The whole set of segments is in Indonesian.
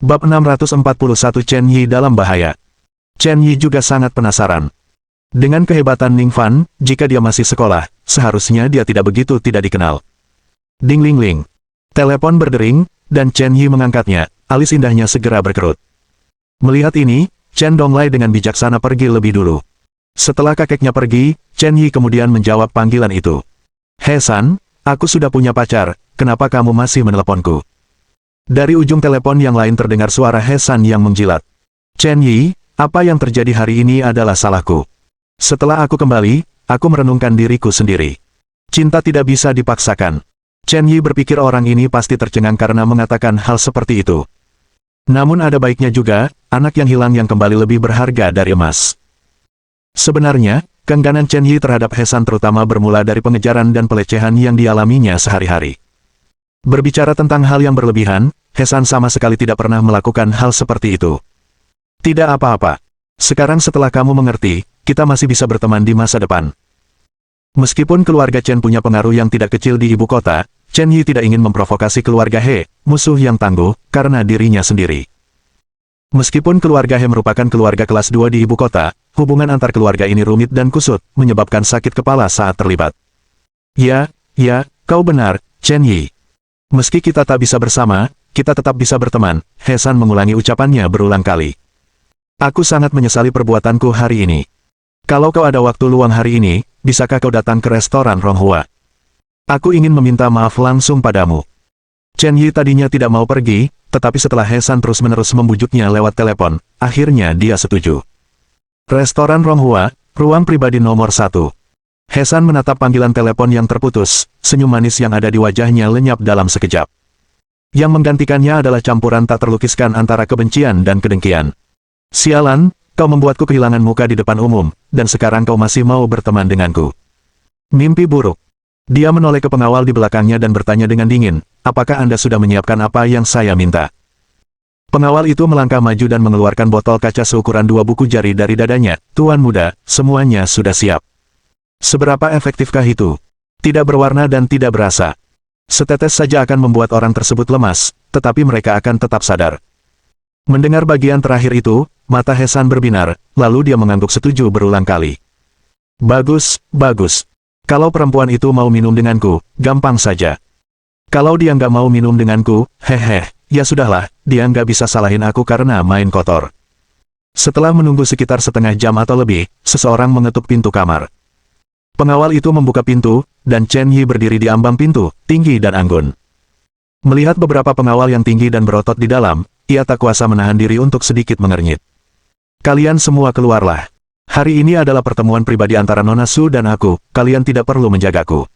Bab 641 Chen Yi dalam bahaya. Chen Yi juga sangat penasaran. Dengan kehebatan Ning Fan, jika dia masih sekolah, seharusnya dia tidak begitu tidak dikenal. Ding ling ling. Telepon berdering, dan Chen Yi mengangkatnya, alis indahnya segera berkerut. Melihat ini, Chen Donglai dengan bijaksana pergi lebih dulu. Setelah kakeknya pergi, Chen Yi kemudian menjawab panggilan itu. "He San, aku sudah punya pacar, kenapa kamu masih meneleponku?" Dari ujung telepon yang lain terdengar suara He San yang menjilat. "Chen Yi, apa yang terjadi hari ini adalah salahku. Setelah aku kembali, aku merenungkan diriku sendiri. Cinta tidak bisa dipaksakan." Chen Yi berpikir orang ini pasti tercengang karena mengatakan hal seperti itu. Namun ada baiknya juga, anak yang hilang yang kembali lebih berharga dari emas. Sebenarnya, keengganan Chen Yi terhadap He San terutama bermula dari pengejaran dan pelecehan yang dialaminya sehari-hari. Berbicara tentang hal yang berlebihan, He San sama sekali tidak pernah melakukan hal seperti itu. "Tidak apa-apa. Sekarang setelah kamu mengerti, kita masih bisa berteman di masa depan." Meskipun keluarga Chen punya pengaruh yang tidak kecil di ibu kota, Chen Yi tidak ingin memprovokasi keluarga He, musuh yang tangguh, karena dirinya sendiri. Meskipun keluarga He merupakan keluarga kelas 2 di ibu kota, hubungan antar keluarga ini rumit dan kusut, menyebabkan sakit kepala saat terlibat. Ya, kau benar, Chen Yi. Meski kita tak bisa bersama, kita tetap bisa berteman, He San mengulangi ucapannya berulang kali. "Aku sangat menyesali perbuatanku hari ini. Kalau kau ada waktu luang hari ini, bisakah kau datang ke restoran Ronghua? Aku ingin meminta maaf langsung padamu." Chen Yi tadinya tidak mau pergi, tetapi setelah He San terus-menerus membujuknya lewat telepon, akhirnya dia setuju. Restoran Ronghua, ruang pribadi nomor 1. He San menatap panggilan telepon yang terputus, senyum manis yang ada di wajahnya lenyap dalam sekejap. Yang menggantikannya adalah campuran tak terlukiskan antara kebencian dan kedengkian. "Sialan, kau membuatku kehilangan muka di depan umum, dan sekarang kau masih mau berteman denganku. Mimpi buruk." Dia menoleh ke pengawal di belakangnya dan bertanya dengan dingin, "Apakah Anda sudah menyiapkan apa yang saya minta?" Pengawal itu melangkah maju dan mengeluarkan botol kaca seukuran 2 buku jari dari dadanya. "Tuan muda, semuanya sudah siap." "Seberapa efektifkah itu?" "Tidak berwarna dan tidak berasa. Setetes saja akan membuat orang tersebut lemas, tetapi mereka akan tetap sadar." Mendengar bagian terakhir itu, mata He San berbinar, lalu dia mengangguk setuju berulang kali. "Bagus, bagus. Kalau perempuan itu mau minum denganku, gampang saja. Kalau dia nggak mau minum denganku, ya sudahlah, dia nggak bisa salahin aku karena main kotor." Setelah menunggu sekitar setengah jam atau lebih, seseorang mengetuk pintu kamar. Pengawal itu membuka pintu, dan Chen Yi berdiri di ambang pintu, tinggi dan anggun. Melihat beberapa pengawal yang tinggi dan berotot di dalam, ia tak kuasa menahan diri untuk sedikit mengernyit. "Kalian semua keluarlah. Hari ini adalah pertemuan pribadi antara Nona Su dan aku, kalian tidak perlu menjagaku."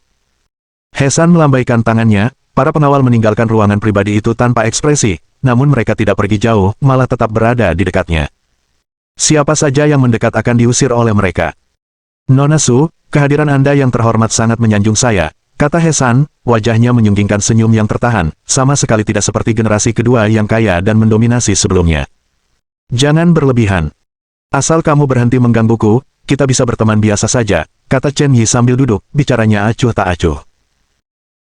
He San melambaikan tangannya, para pengawal meninggalkan ruangan pribadi itu tanpa ekspresi, namun mereka tidak pergi jauh, malah tetap berada di dekatnya. Siapa saja yang mendekat akan diusir oleh mereka. "Nona Su, kehadiran Anda yang terhormat sangat menyanjung saya," kata He San, wajahnya menyunggingkan senyum yang tertahan, sama sekali tidak seperti generasi kedua yang kaya dan mendominasi sebelumnya. "Jangan berlebihan. Asal kamu berhenti menggangguku, kita bisa berteman biasa saja," kata Chen Yi sambil duduk, bicaranya acuh tak acuh.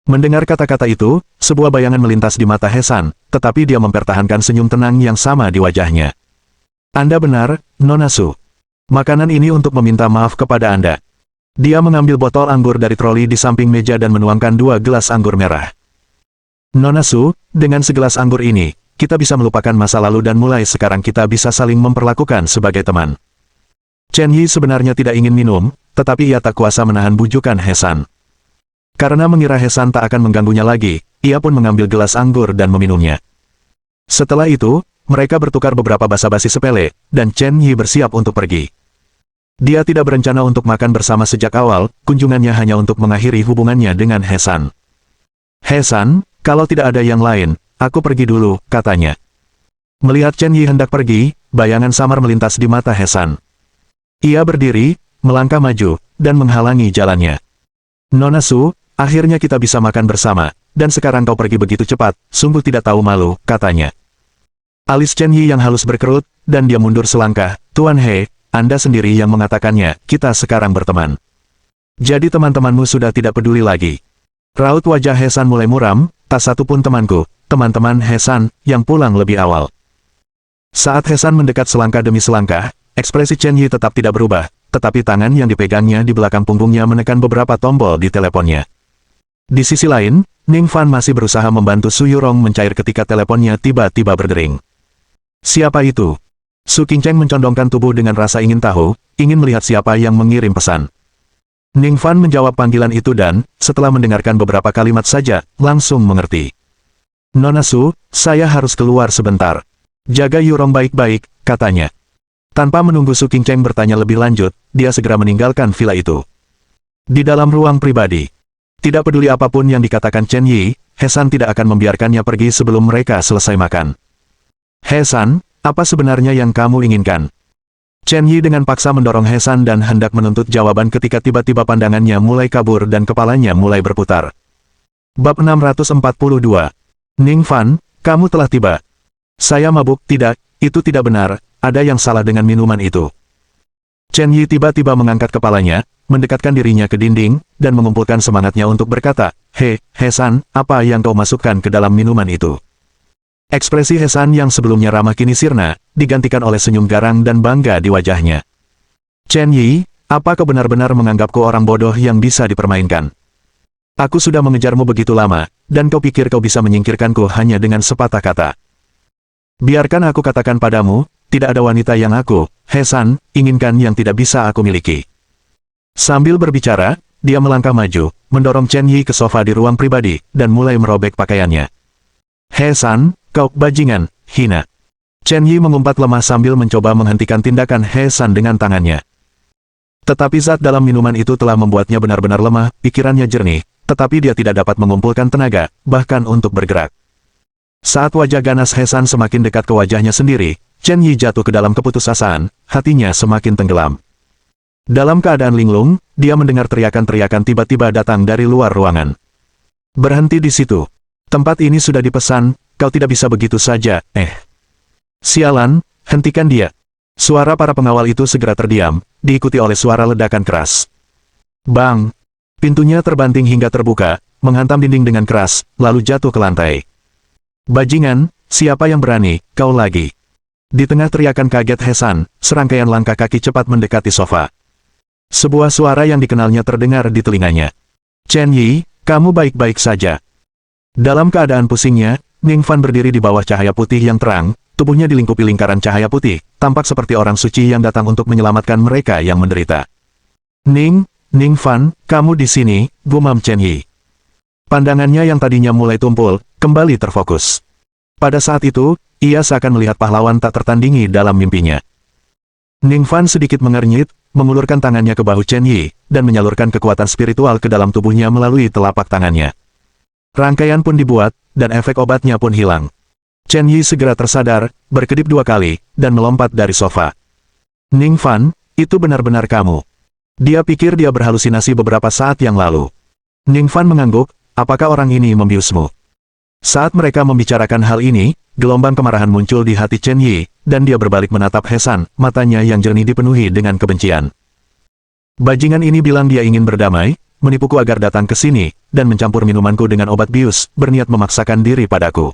Mendengar kata-kata itu, sebuah bayangan melintas di mata He San, tetapi dia mempertahankan senyum tenang yang sama di wajahnya. "Anda benar, Nona Su. Makanan ini untuk meminta maaf kepada Anda." Dia mengambil botol anggur dari troli di samping meja dan menuangkan 2 gelas anggur merah. "Nona Su, dengan segelas anggur ini, kita bisa melupakan masa lalu dan mulai sekarang kita bisa saling memperlakukan sebagai teman." Chen Yi sebenarnya tidak ingin minum, tetapi ia tak kuasa menahan bujukan He San. Karena mengira He San tak akan mengganggunya lagi, ia pun mengambil gelas anggur dan meminumnya. Setelah itu, mereka bertukar beberapa basa-basi sepele, dan Chen Yi bersiap untuk pergi. Dia tidak berencana untuk makan bersama sejak awal, kunjungannya hanya untuk mengakhiri hubungannya dengan He San. "He San, kalau tidak ada yang lain, aku pergi dulu," katanya. Melihat Chen Yi hendak pergi, bayangan samar melintas di mata He San. Ia berdiri, melangkah maju, dan menghalangi jalannya. "Nona Su, akhirnya kita bisa makan bersama, dan sekarang kau pergi begitu cepat, sungguh tidak tahu malu," katanya. Alis Chen Yi yang halus berkerut, dan dia mundur selangkah. "Tuan He, Anda sendiri yang mengatakannya, kita sekarang berteman. Jadi teman-temanmu sudah tidak peduli lagi." Raut wajah He San mulai muram, "Tak satu pun temanku, teman-teman He San, yang pulang lebih awal. Saat He San mendekat selangkah demi selangkah, ekspresi Chen Yi tetap tidak berubah, tetapi tangan yang dipegangnya di belakang punggungnya menekan beberapa tombol di teleponnya. Di sisi lain, Ning Fan masih berusaha membantu Su Yurong mencair ketika teleponnya tiba-tiba berdering. Siapa itu? Su Qingcheng mencondongkan tubuh dengan rasa ingin tahu, ingin melihat siapa yang mengirim pesan. Ning Fan menjawab panggilan itu dan, setelah mendengarkan beberapa kalimat saja, langsung mengerti. Nona Su, saya harus keluar sebentar. Jaga Yurong baik-baik, katanya. Tanpa menunggu Su Qingcheng bertanya lebih lanjut, dia segera meninggalkan villa itu. Di dalam ruang pribadi. Tidak peduli apapun yang dikatakan Chen Yi, He San tidak akan membiarkannya pergi sebelum mereka selesai makan. He San, apa sebenarnya yang kamu inginkan? Chen Yi dengan paksa mendorong He San dan hendak menuntut jawaban ketika tiba-tiba pandangannya mulai kabur dan kepalanya mulai berputar. Bab 642. Ning Fan, kamu telah tiba. Saya mabuk, tidak, itu tidak benar, ada yang salah dengan minuman itu. Chen Yi tiba-tiba mengangkat kepalanya, mendekatkan dirinya ke dinding, dan mengumpulkan semangatnya untuk berkata, He San, apa yang kau masukkan ke dalam minuman itu? Ekspresi He San yang sebelumnya ramah kini sirna, digantikan oleh senyum garang dan bangga di wajahnya. Chen Yi, apa kau benar-benar menganggapku orang bodoh yang bisa dipermainkan? Aku sudah mengejarmu begitu lama, dan kau pikir kau bisa menyingkirkanku hanya dengan sepatah kata. Biarkan aku katakan padamu, tidak ada wanita yang aku, He San, inginkan yang tidak bisa aku miliki. Sambil berbicara, dia melangkah maju, mendorong Chen Yi ke sofa di ruang pribadi, dan mulai merobek pakaiannya. He San, kau bajingan, hina. Chen Yi mengumpat lemah sambil mencoba menghentikan tindakan He San dengan tangannya. Tetapi zat dalam minuman itu telah membuatnya benar-benar lemah, pikirannya jernih, tetapi dia tidak dapat mengumpulkan tenaga, bahkan untuk bergerak. Saat wajah ganas He San semakin dekat ke wajahnya sendiri, Chen Yi jatuh ke dalam keputusasaan, hatinya semakin tenggelam. Dalam keadaan linglung, dia mendengar teriakan-teriakan tiba-tiba datang dari luar ruangan. Berhenti di situ. Tempat ini sudah dipesan, kau tidak bisa begitu saja, Sialan, hentikan dia. Suara para pengawal itu segera terdiam, diikuti oleh suara ledakan keras. Bang! Pintunya terbanting hingga terbuka, menghantam dinding dengan keras, lalu jatuh ke lantai. Bajingan, siapa yang berani, kau lagi. Di tengah teriakan kaget He San, serangkaian langkah kaki cepat mendekati sofa. Sebuah suara yang dikenalnya terdengar di telinganya. Chen Yi, kamu baik-baik saja. Dalam keadaan pusingnya, Ning Fan berdiri di bawah cahaya putih yang terang, tubuhnya dilingkupi lingkaran cahaya putih, tampak seperti orang suci yang datang untuk menyelamatkan mereka yang menderita. Ning Fan, kamu di sini, gumam Chen Yi. Pandangannya yang tadinya mulai tumpul, kembali terfokus. Pada saat itu, ia seakan melihat pahlawan tak tertandingi dalam mimpinya. Ning Fan sedikit mengernyit, mengulurkan tangannya ke bahu Chen Yi, dan menyalurkan kekuatan spiritual ke dalam tubuhnya melalui telapak tangannya. Rangkaian pun dibuat, dan efek obatnya pun hilang. Chen Yi segera tersadar, berkedip 2 kali, dan melompat dari sofa. Ning Fan, itu benar-benar kamu. Dia pikir dia berhalusinasi beberapa saat yang lalu. Ning Fan mengangguk, apakah orang ini membiusmu? Saat mereka membicarakan hal ini, gelombang kemarahan muncul di hati Chen Yi, dan dia berbalik menatap He San, matanya yang jernih dipenuhi dengan kebencian. Bajingan ini bilang dia ingin berdamai, menipuku agar datang ke sini, dan mencampur minumanku dengan obat bius, berniat memaksakan diri padaku.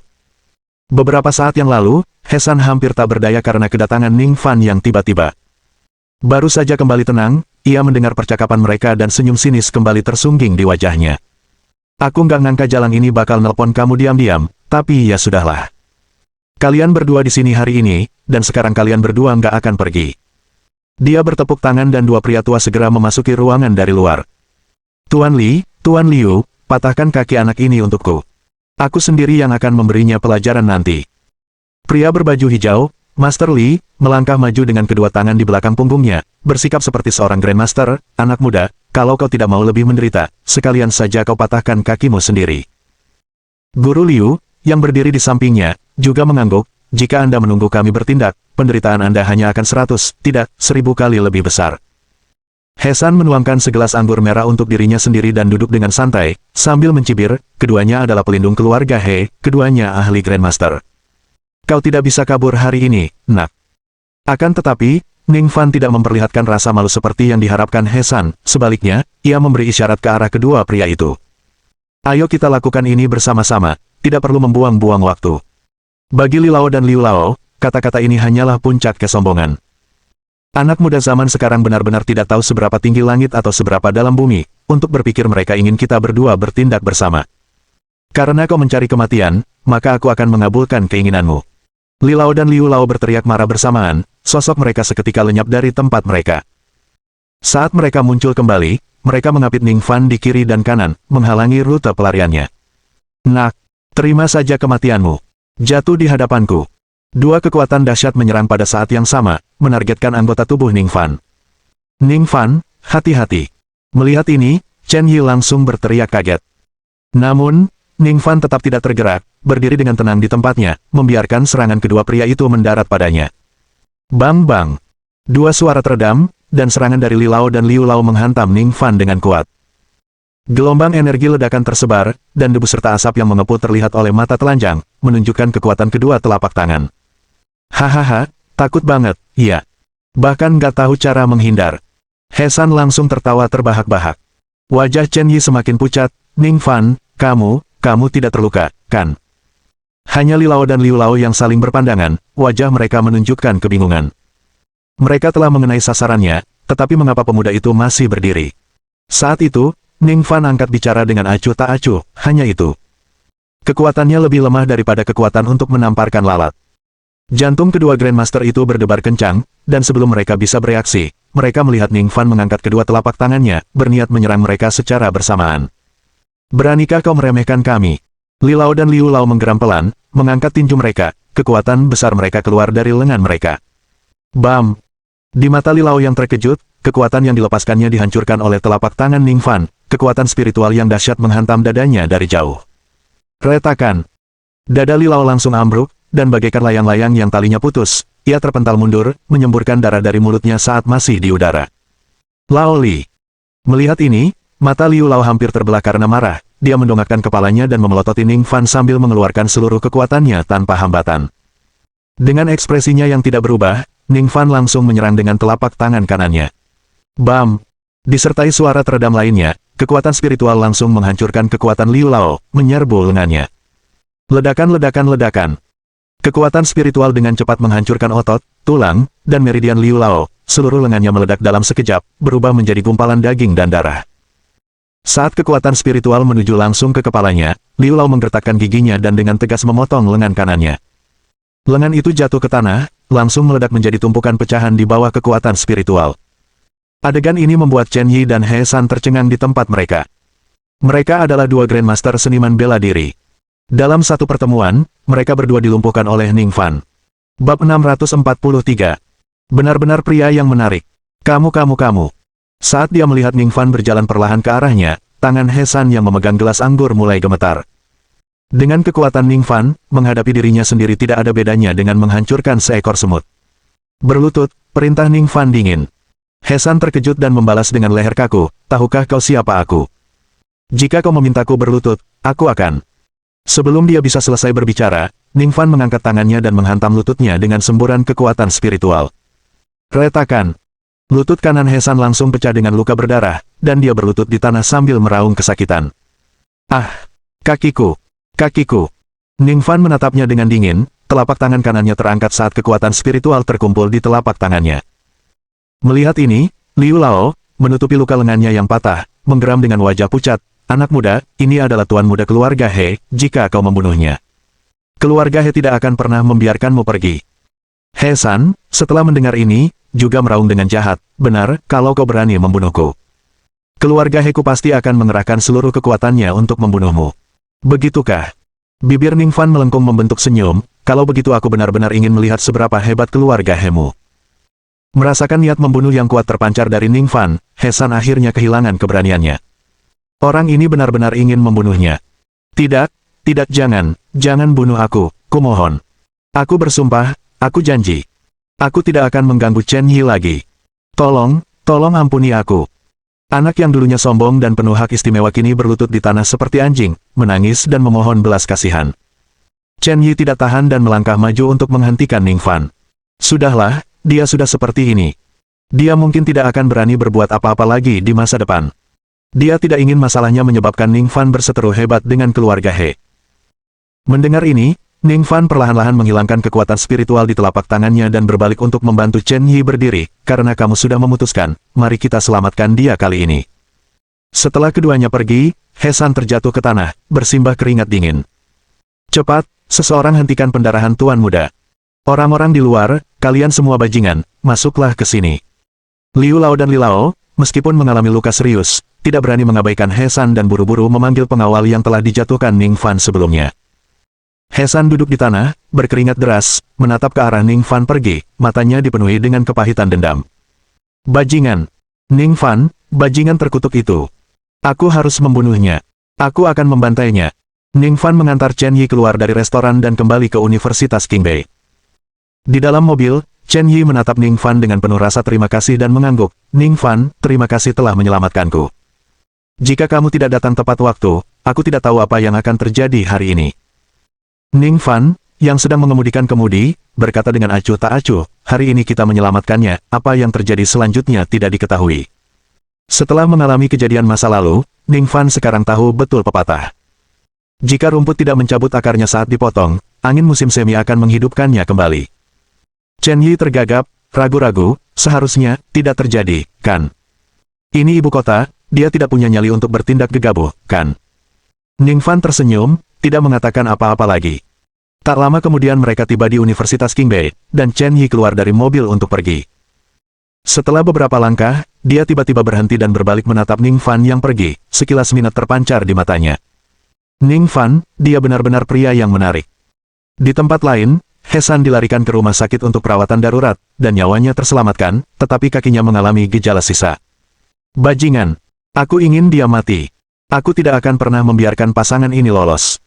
Beberapa saat yang lalu, He San hampir tak berdaya karena kedatangan Ning Fan yang tiba-tiba. Baru saja kembali tenang, ia mendengar percakapan mereka dan senyum sinis kembali tersungging di wajahnya. Aku nggak ngangka jalan ini bakal nelpon kamu diam-diam, tapi ya sudahlah. Kalian berdua di sini hari ini, dan sekarang kalian berdua nggak akan pergi. Dia bertepuk tangan dan 2 pria tua segera memasuki ruangan dari luar. Tuan Liu, patahkan kaki anak ini untukku. Aku sendiri yang akan memberinya pelajaran nanti. Pria berbaju hijau, Master Li, melangkah maju dengan kedua tangan di belakang punggungnya, bersikap seperti seorang Grandmaster, anak muda, kalau kau tidak mau lebih menderita, sekalian saja kau patahkan kakimu sendiri. Guru Liu, yang berdiri di sampingnya, juga mengangguk, jika Anda menunggu kami bertindak, penderitaan Anda hanya akan 100, tidak, 1000 kali lebih besar. He San menuangkan segelas anggur merah untuk dirinya sendiri dan duduk dengan santai, sambil mencibir, keduanya adalah pelindung keluarga He, keduanya ahli Grandmaster. Kau tidak bisa kabur hari ini, nak. Akan tetapi, Ning Fan tidak memperlihatkan rasa malu seperti yang diharapkan He San, sebaliknya, ia memberi isyarat ke arah kedua pria itu. Ayo kita lakukan ini bersama-sama, tidak perlu membuang-buang waktu. Bagi Li Lao dan Liu Lao, kata-kata ini hanyalah puncak kesombongan. Anak muda zaman sekarang benar-benar tidak tahu seberapa tinggi langit atau seberapa dalam bumi, untuk berpikir mereka ingin kita berdua bertindak bersama. Karena kau mencari kematian, maka aku akan mengabulkan keinginanmu. Li Lao dan Liu Lao berteriak marah bersamaan, sosok mereka seketika lenyap dari tempat mereka. Saat mereka muncul kembali, mereka mengapit Ning Fan di kiri dan kanan, menghalangi rute pelariannya. Nak, terima saja kematianmu. Jatuh di hadapanku. Dua kekuatan dahsyat menyerang pada saat yang sama, menargetkan anggota tubuh Ning Fan. Ning Fan, hati-hati. Melihat ini, Chen Yi langsung berteriak kaget. Namun, Ning Fan tetap tidak tergerak, berdiri dengan tenang di tempatnya, membiarkan serangan kedua pria itu mendarat padanya. Bang-bang. Dua suara teredam, dan serangan dari Li Lao dan Liu Lao menghantam Ning Fan dengan kuat. Gelombang energi ledakan tersebar, dan debu serta asap yang mengepul terlihat oleh mata telanjang, menunjukkan kekuatan kedua telapak tangan. Hahaha, takut banget, iya. Bahkan gak tahu cara menghindar. He San langsung tertawa terbahak-bahak. Wajah Chen Yi semakin pucat. Ning Fan, kamu tidak terluka, kan? Hanya Li Lao dan Liu Lao yang saling berpandangan, wajah mereka menunjukkan kebingungan. Mereka telah mengenai sasarannya, tetapi mengapa pemuda itu masih berdiri? Saat itu, Ning Fan angkat bicara dengan acuh tak acuh, hanya itu. Kekuatannya lebih lemah daripada kekuatan untuk menamparkan lalat. Jantung kedua Grandmaster itu berdebar kencang, dan sebelum mereka bisa bereaksi, mereka melihat Ning Fan mengangkat kedua telapak tangannya, berniat menyerang mereka secara bersamaan. Beranikah kau meremehkan kami? Li Lao dan Liu Lao menggeram pelan, mengangkat tinju mereka, kekuatan besar mereka keluar dari lengan mereka. Bam! Di mata Li Lao yang terkejut, kekuatan yang dilepaskannya dihancurkan oleh telapak tangan Ning Fan, kekuatan spiritual yang dahsyat menghantam dadanya dari jauh. Retakan! Dada Li Lao langsung ambruk, dan bagaikan layang-layang yang talinya putus, ia terpental mundur, menyemburkan darah dari mulutnya saat masih di udara. Lao Li! Melihat ini, mata Liu Lao hampir terbelah karena marah, dia mendongakkan kepalanya dan memelototi Ning Fan sambil mengeluarkan seluruh kekuatannya tanpa hambatan. Dengan ekspresinya yang tidak berubah, Ning Fan langsung menyerang dengan telapak tangan kanannya. Bam! Disertai suara teredam lainnya, kekuatan spiritual langsung menghancurkan kekuatan Liu Lao, menyerbu lengannya. Ledakan. Kekuatan spiritual dengan cepat menghancurkan otot, tulang, dan meridian Liu Lao, seluruh lengannya meledak dalam sekejap, berubah menjadi gumpalan daging dan darah. Saat kekuatan spiritual menuju langsung ke kepalanya, Liu Lao menggertakkan giginya dan dengan tegas memotong lengan kanannya. Lengan itu jatuh ke tanah, langsung meledak menjadi tumpukan pecahan di bawah kekuatan spiritual. Adegan ini membuat Chen Yi dan He San tercengang di tempat mereka. Mereka adalah dua Grandmaster seniman bela diri. Dalam satu pertemuan, mereka berdua dilumpuhkan oleh Ning Fan. Bab 643. Benar-benar pria yang menarik. Kamu. Saat dia melihat Ning Fan berjalan perlahan ke arahnya, tangan He San yang memegang gelas anggur mulai gemetar. Dengan kekuatan Ning Fan, menghadapi dirinya sendiri tidak ada bedanya dengan menghancurkan seekor semut. Berlutut, perintah Ning Fan dingin. He San terkejut dan membalas dengan leher kaku, tahukah kau siapa aku? Jika kau memintaku berlutut, aku akan. Sebelum dia bisa selesai berbicara, Ning Fan mengangkat tangannya dan menghantam lututnya dengan semburan kekuatan spiritual. Retakan. Lutut kanan He San langsung pecah dengan luka berdarah, dan dia berlutut di tanah sambil meraung kesakitan. Ah! Kakiku! Ning Fan menatapnya dengan dingin, telapak tangan kanannya terangkat saat kekuatan spiritual terkumpul di telapak tangannya. Melihat ini, Liu Lao, menutupi luka lengannya yang patah, menggeram dengan wajah pucat. Anak muda, ini adalah tuan muda keluarga He, jika kau membunuhnya. Keluarga He tidak akan pernah membiarkanmu pergi. He San, setelah mendengar ini, juga meraung dengan jahat, benar, kalau kau berani membunuhku. Keluarga Heku pasti akan mengerahkan seluruh kekuatannya untuk membunuhmu. Begitukah? Bibir Ning Fan melengkung membentuk senyum, kalau begitu aku benar-benar ingin melihat seberapa hebat keluarga Hemu. Merasakan niat membunuh yang kuat terpancar dari Ning Fan, He San akhirnya kehilangan keberaniannya. Orang ini benar-benar ingin membunuhnya. Tidak, jangan bunuh aku, kumohon. Aku bersumpah, aku janji. Aku tidak akan mengganggu Chen Yi lagi. Tolong ampuni aku. Anak yang dulunya sombong dan penuh hak istimewa kini berlutut di tanah seperti anjing, menangis dan memohon belas kasihan. Chen Yi tidak tahan dan melangkah maju untuk menghentikan Ning Fan. Sudahlah, dia sudah seperti ini. Dia mungkin tidak akan berani berbuat apa-apa lagi di masa depan. Dia tidak ingin masalahnya menyebabkan Ning Fan berseteru hebat dengan keluarga He. Mendengar ini, Ning Fan perlahan-lahan menghilangkan kekuatan spiritual di telapak tangannya dan berbalik untuk membantu Chen Yi berdiri, karena kamu sudah memutuskan, mari kita selamatkan dia kali ini. Setelah keduanya pergi, He San terjatuh ke tanah, bersimbah keringat dingin. Cepat, seseorang hentikan pendarahan Tuan Muda. Orang-orang di luar, kalian semua bajingan, masuklah ke sini. Liu Lao dan Li Lao, meskipun mengalami luka serius, tidak berani mengabaikan He San dan buru-buru memanggil pengawal yang telah dijatuhkan Ning Fan sebelumnya. He San duduk di tanah, berkeringat deras, menatap ke arah Ning Fan pergi, matanya dipenuhi dengan kepahitan dendam. Bajingan! Ning Fan, bajingan terkutuk itu. Aku harus membunuhnya. Aku akan membantainya. Ning Fan mengantar Chen Yi keluar dari restoran dan kembali ke Universitas Qingbei. Di dalam mobil, Chen Yi menatap Ning Fan dengan penuh rasa terima kasih dan mengangguk. Ning Fan, terima kasih telah menyelamatkanku. Jika kamu tidak datang tepat waktu, aku tidak tahu apa yang akan terjadi hari ini. Ning Fan, yang sedang mengemudikan kemudi, berkata dengan acuh tak acuh, hari ini kita menyelamatkannya, apa yang terjadi selanjutnya tidak diketahui. Setelah mengalami kejadian masa lalu, Ning Fan sekarang tahu betul pepatah. Jika rumput tidak mencabut akarnya saat dipotong, angin musim semi akan menghidupkannya kembali. Chen Yi tergagap, ragu-ragu, seharusnya tidak terjadi, kan? Ini ibu kota, dia tidak punya nyali untuk bertindak gegabah, kan? Ning Fan tersenyum, tidak mengatakan apa-apa lagi. Tak lama kemudian mereka tiba di Universitas Qingbei, dan Chen Yi keluar dari mobil untuk pergi. Setelah beberapa langkah, dia tiba-tiba berhenti dan berbalik menatap Ning Fan yang pergi, sekilas minat terpancar di matanya. Ning Fan, dia benar-benar pria yang menarik. Di tempat lain, He San dilarikan ke rumah sakit untuk perawatan darurat, dan nyawanya terselamatkan, tetapi kakinya mengalami gejala sisa. Bajingan! Aku ingin dia mati. Aku tidak akan pernah membiarkan pasangan ini lolos.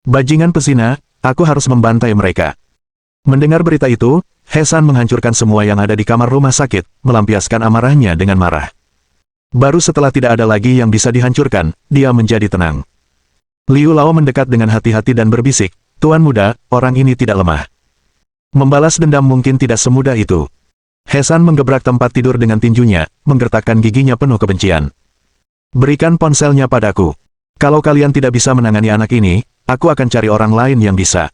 Bajingan pesina, aku harus membantai mereka. Mendengar berita itu, He San menghancurkan semua yang ada di kamar rumah sakit, melampiaskan amarahnya dengan marah. Baru setelah tidak ada lagi yang bisa dihancurkan, dia menjadi tenang. Liu Lao mendekat dengan hati-hati dan berbisik, Tuan Muda, orang ini tidak lemah. Membalas dendam mungkin tidak semudah itu. He San menggebrak tempat tidur dengan tinjunya, menggertakkan giginya penuh kebencian. Berikan ponselnya padaku. Kalau kalian tidak bisa menangani anak ini, aku akan cari orang lain yang bisa.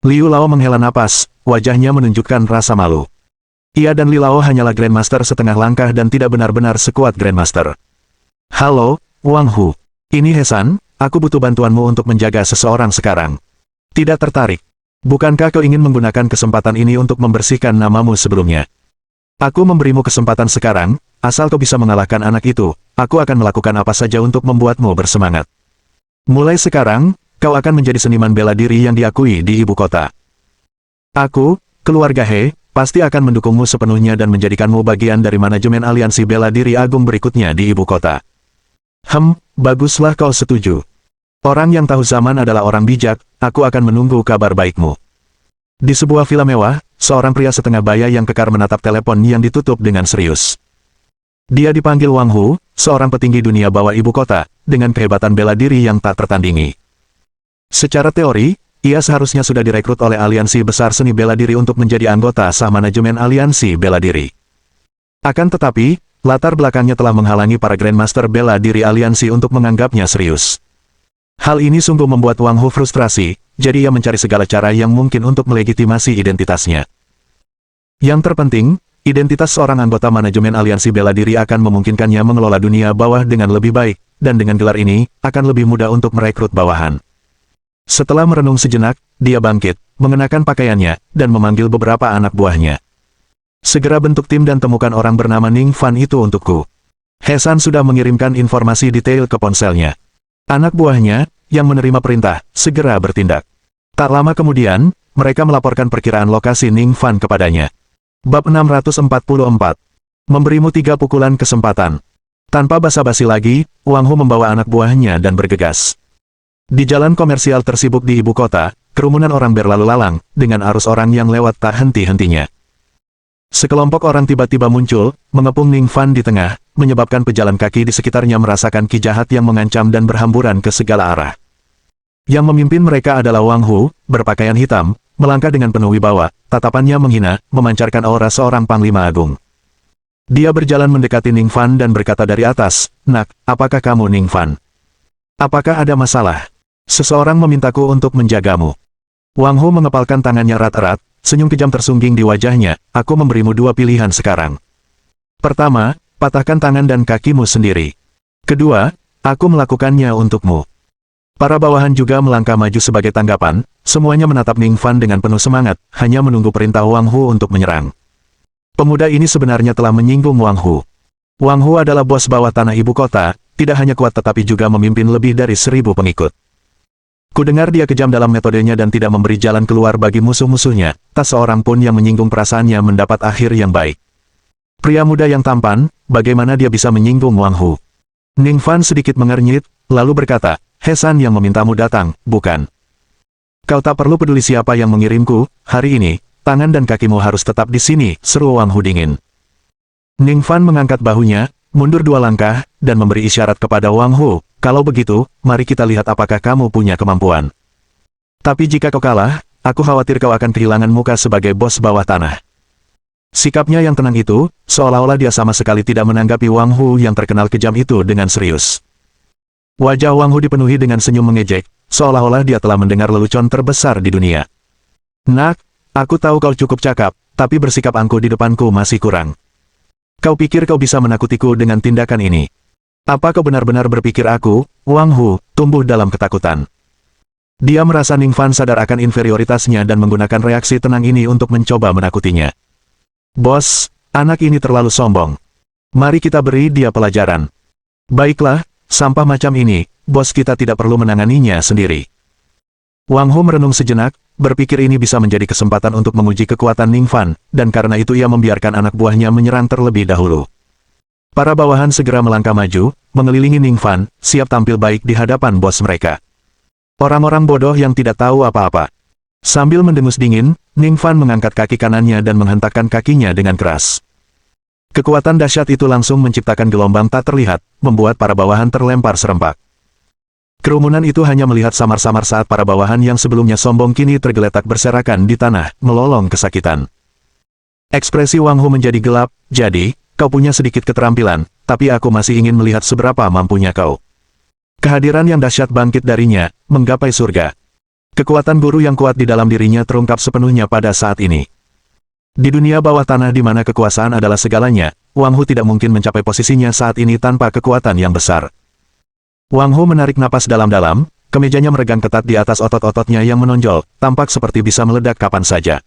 Liu Lao menghela napas, wajahnya menunjukkan rasa malu. Ia dan Li Lao hanyalah Grandmaster setengah langkah dan tidak benar-benar sekuat Grandmaster. Halo, Wang Hu. Ini He San, aku butuh bantuanmu untuk menjaga seseorang sekarang. Tidak tertarik. Bukankah kau ingin menggunakan kesempatan ini untuk membersihkan namamu sebelumnya? Aku memberimu kesempatan sekarang, asal kau bisa mengalahkan anak itu, aku akan melakukan apa saja untuk membuatmu bersemangat. Mulai sekarang, kau akan menjadi seniman bela diri yang diakui di ibu kota. Aku, keluarga He, pasti akan mendukungmu sepenuhnya dan menjadikanmu bagian dari manajemen aliansi bela diri agung berikutnya di ibu kota. Baguslah kau setuju. Orang yang tahu zaman adalah orang bijak, aku akan menunggu kabar baikmu. Di sebuah villa mewah, seorang pria setengah baya yang kekar menatap telepon yang ditutup dengan serius. Dia dipanggil Wang Hu, seorang petinggi dunia bawah ibu kota, dengan kehebatan bela diri yang tak tertandingi. Secara teori, ia seharusnya sudah direkrut oleh aliansi besar seni bela diri untuk menjadi anggota sah manajemen aliansi bela diri. Akan tetapi, latar belakangnya telah menghalangi para Grandmaster bela diri aliansi untuk menganggapnya serius. Hal ini sungguh membuat Wang Hu frustrasi, jadi ia mencari segala cara yang mungkin untuk melegitimasi identitasnya. Yang terpenting, identitas seorang anggota manajemen aliansi bela diri akan memungkinkannya mengelola dunia bawah dengan lebih baik, dan dengan gelar ini, akan lebih mudah untuk merekrut bawahan. Setelah merenung sejenak, dia bangkit, mengenakan pakaiannya, dan memanggil beberapa anak buahnya. Segera bentuk tim dan temukan orang bernama Ning Fan itu untukku. He San sudah mengirimkan informasi detail ke ponselnya. Anak buahnya, yang menerima perintah, segera bertindak. Tak lama kemudian, mereka melaporkan perkiraan lokasi Ning Fan kepadanya. Bab 644. Memberimu 3 pukulan kesempatan. Tanpa basa-basi lagi, Wang Hu membawa anak buahnya dan bergegas. Di jalan komersial tersibuk di ibu kota, kerumunan orang berlalu lalang, dengan arus orang yang lewat tak henti-hentinya. Sekelompok orang tiba-tiba muncul, mengepung Ning Fan di tengah, menyebabkan pejalan kaki di sekitarnya merasakan ki jahat yang mengancam dan berhamburan ke segala arah. Yang memimpin mereka adalah Wang Hu, berpakaian hitam, melangkah dengan penuh wibawa, tatapannya menghina, memancarkan aura seorang panglima agung. Dia berjalan mendekati Ning Fan dan berkata dari atas, "Nak, apakah kamu Ning Fan? Apakah ada masalah? Seseorang memintaku untuk menjagamu." Wang Hu mengepalkan tangannya erat-erat, senyum kejam tersungging di wajahnya. Aku memberimu dua pilihan sekarang. Pertama, patahkan tangan dan kakimu sendiri. Kedua, aku melakukannya untukmu. Para bawahan juga melangkah maju sebagai tanggapan, semuanya menatap Ning Fan dengan penuh semangat, hanya menunggu perintah Wang Hu untuk menyerang. Pemuda ini sebenarnya telah menyinggung Wang Hu. Wang Hu adalah bos bawah tanah ibu kota, tidak hanya kuat tetapi juga memimpin lebih dari 1000 pengikut. Kudengar dia kejam dalam metodenya dan tidak memberi jalan keluar bagi musuh-musuhnya, tak seorang pun yang menyinggung perasaannya mendapat akhir yang baik. Pria muda yang tampan, bagaimana dia bisa menyinggung Wang Hu? Ning Fan sedikit mengernyit, lalu berkata, He San yang memintamu datang, bukan? Kau tak perlu peduli siapa yang mengirimku, hari ini, tangan dan kakimu harus tetap di sini, seru Wang Hu dingin. Ning Fan mengangkat bahunya, mundur 2 langkah, dan memberi isyarat kepada Wang Hu, kalau begitu, mari kita lihat apakah kamu punya kemampuan. Tapi jika kau kalah, aku khawatir kau akan kehilangan muka sebagai bos bawah tanah. Sikapnya yang tenang itu, seolah-olah dia sama sekali tidak menanggapi Wang Hu yang terkenal kejam itu dengan serius. Wajah Wang Hu dipenuhi dengan senyum mengejek, seolah-olah dia telah mendengar lelucon terbesar di dunia. Nak, aku tahu kau cukup cakap, tapi bersikap angkuh di depanku masih kurang. Kau pikir kau bisa menakutiku dengan tindakan ini? Apa kau benar-benar berpikir aku, Wang Hu, tumbuh dalam ketakutan? Dia merasa Ning Fan sadar akan inferioritasnya dan menggunakan reaksi tenang ini untuk mencoba menakutinya. Bos, anak ini terlalu sombong. Mari kita beri dia pelajaran. Baiklah, sampah macam ini, bos kita tidak perlu menanganinya sendiri. Wang Hu merenung sejenak, berpikir ini bisa menjadi kesempatan untuk menguji kekuatan Ning Fan, dan karena itu ia membiarkan anak buahnya menyerang terlebih dahulu. Para bawahan segera melangkah maju, mengelilingi Ning Fan, siap tampil baik di hadapan bos mereka. Orang-orang bodoh yang tidak tahu apa-apa. Sambil mendengus dingin, Ning Fan mengangkat kaki kanannya dan menghentakkan kakinya dengan keras. Kekuatan dahsyat itu langsung menciptakan gelombang tak terlihat, membuat para bawahan terlempar serempak. Kerumunan itu hanya melihat samar-samar saat para bawahan yang sebelumnya sombong kini tergeletak berserakan di tanah, melolong kesakitan. Ekspresi Wang Hu menjadi gelap, jadi, kau punya sedikit keterampilan, tapi aku masih ingin melihat seberapa mampunya kau. Kehadiran yang dahsyat bangkit darinya, menggapai surga. Kekuatan guru yang kuat di dalam dirinya terungkap sepenuhnya pada saat ini. Di dunia bawah tanah di mana kekuasaan adalah segalanya, Wang Hu tidak mungkin mencapai posisinya saat ini tanpa kekuatan yang besar. Wang Hu menarik napas dalam-dalam, kemejanya meregang ketat di atas otot-ototnya yang menonjol, tampak seperti bisa meledak kapan saja.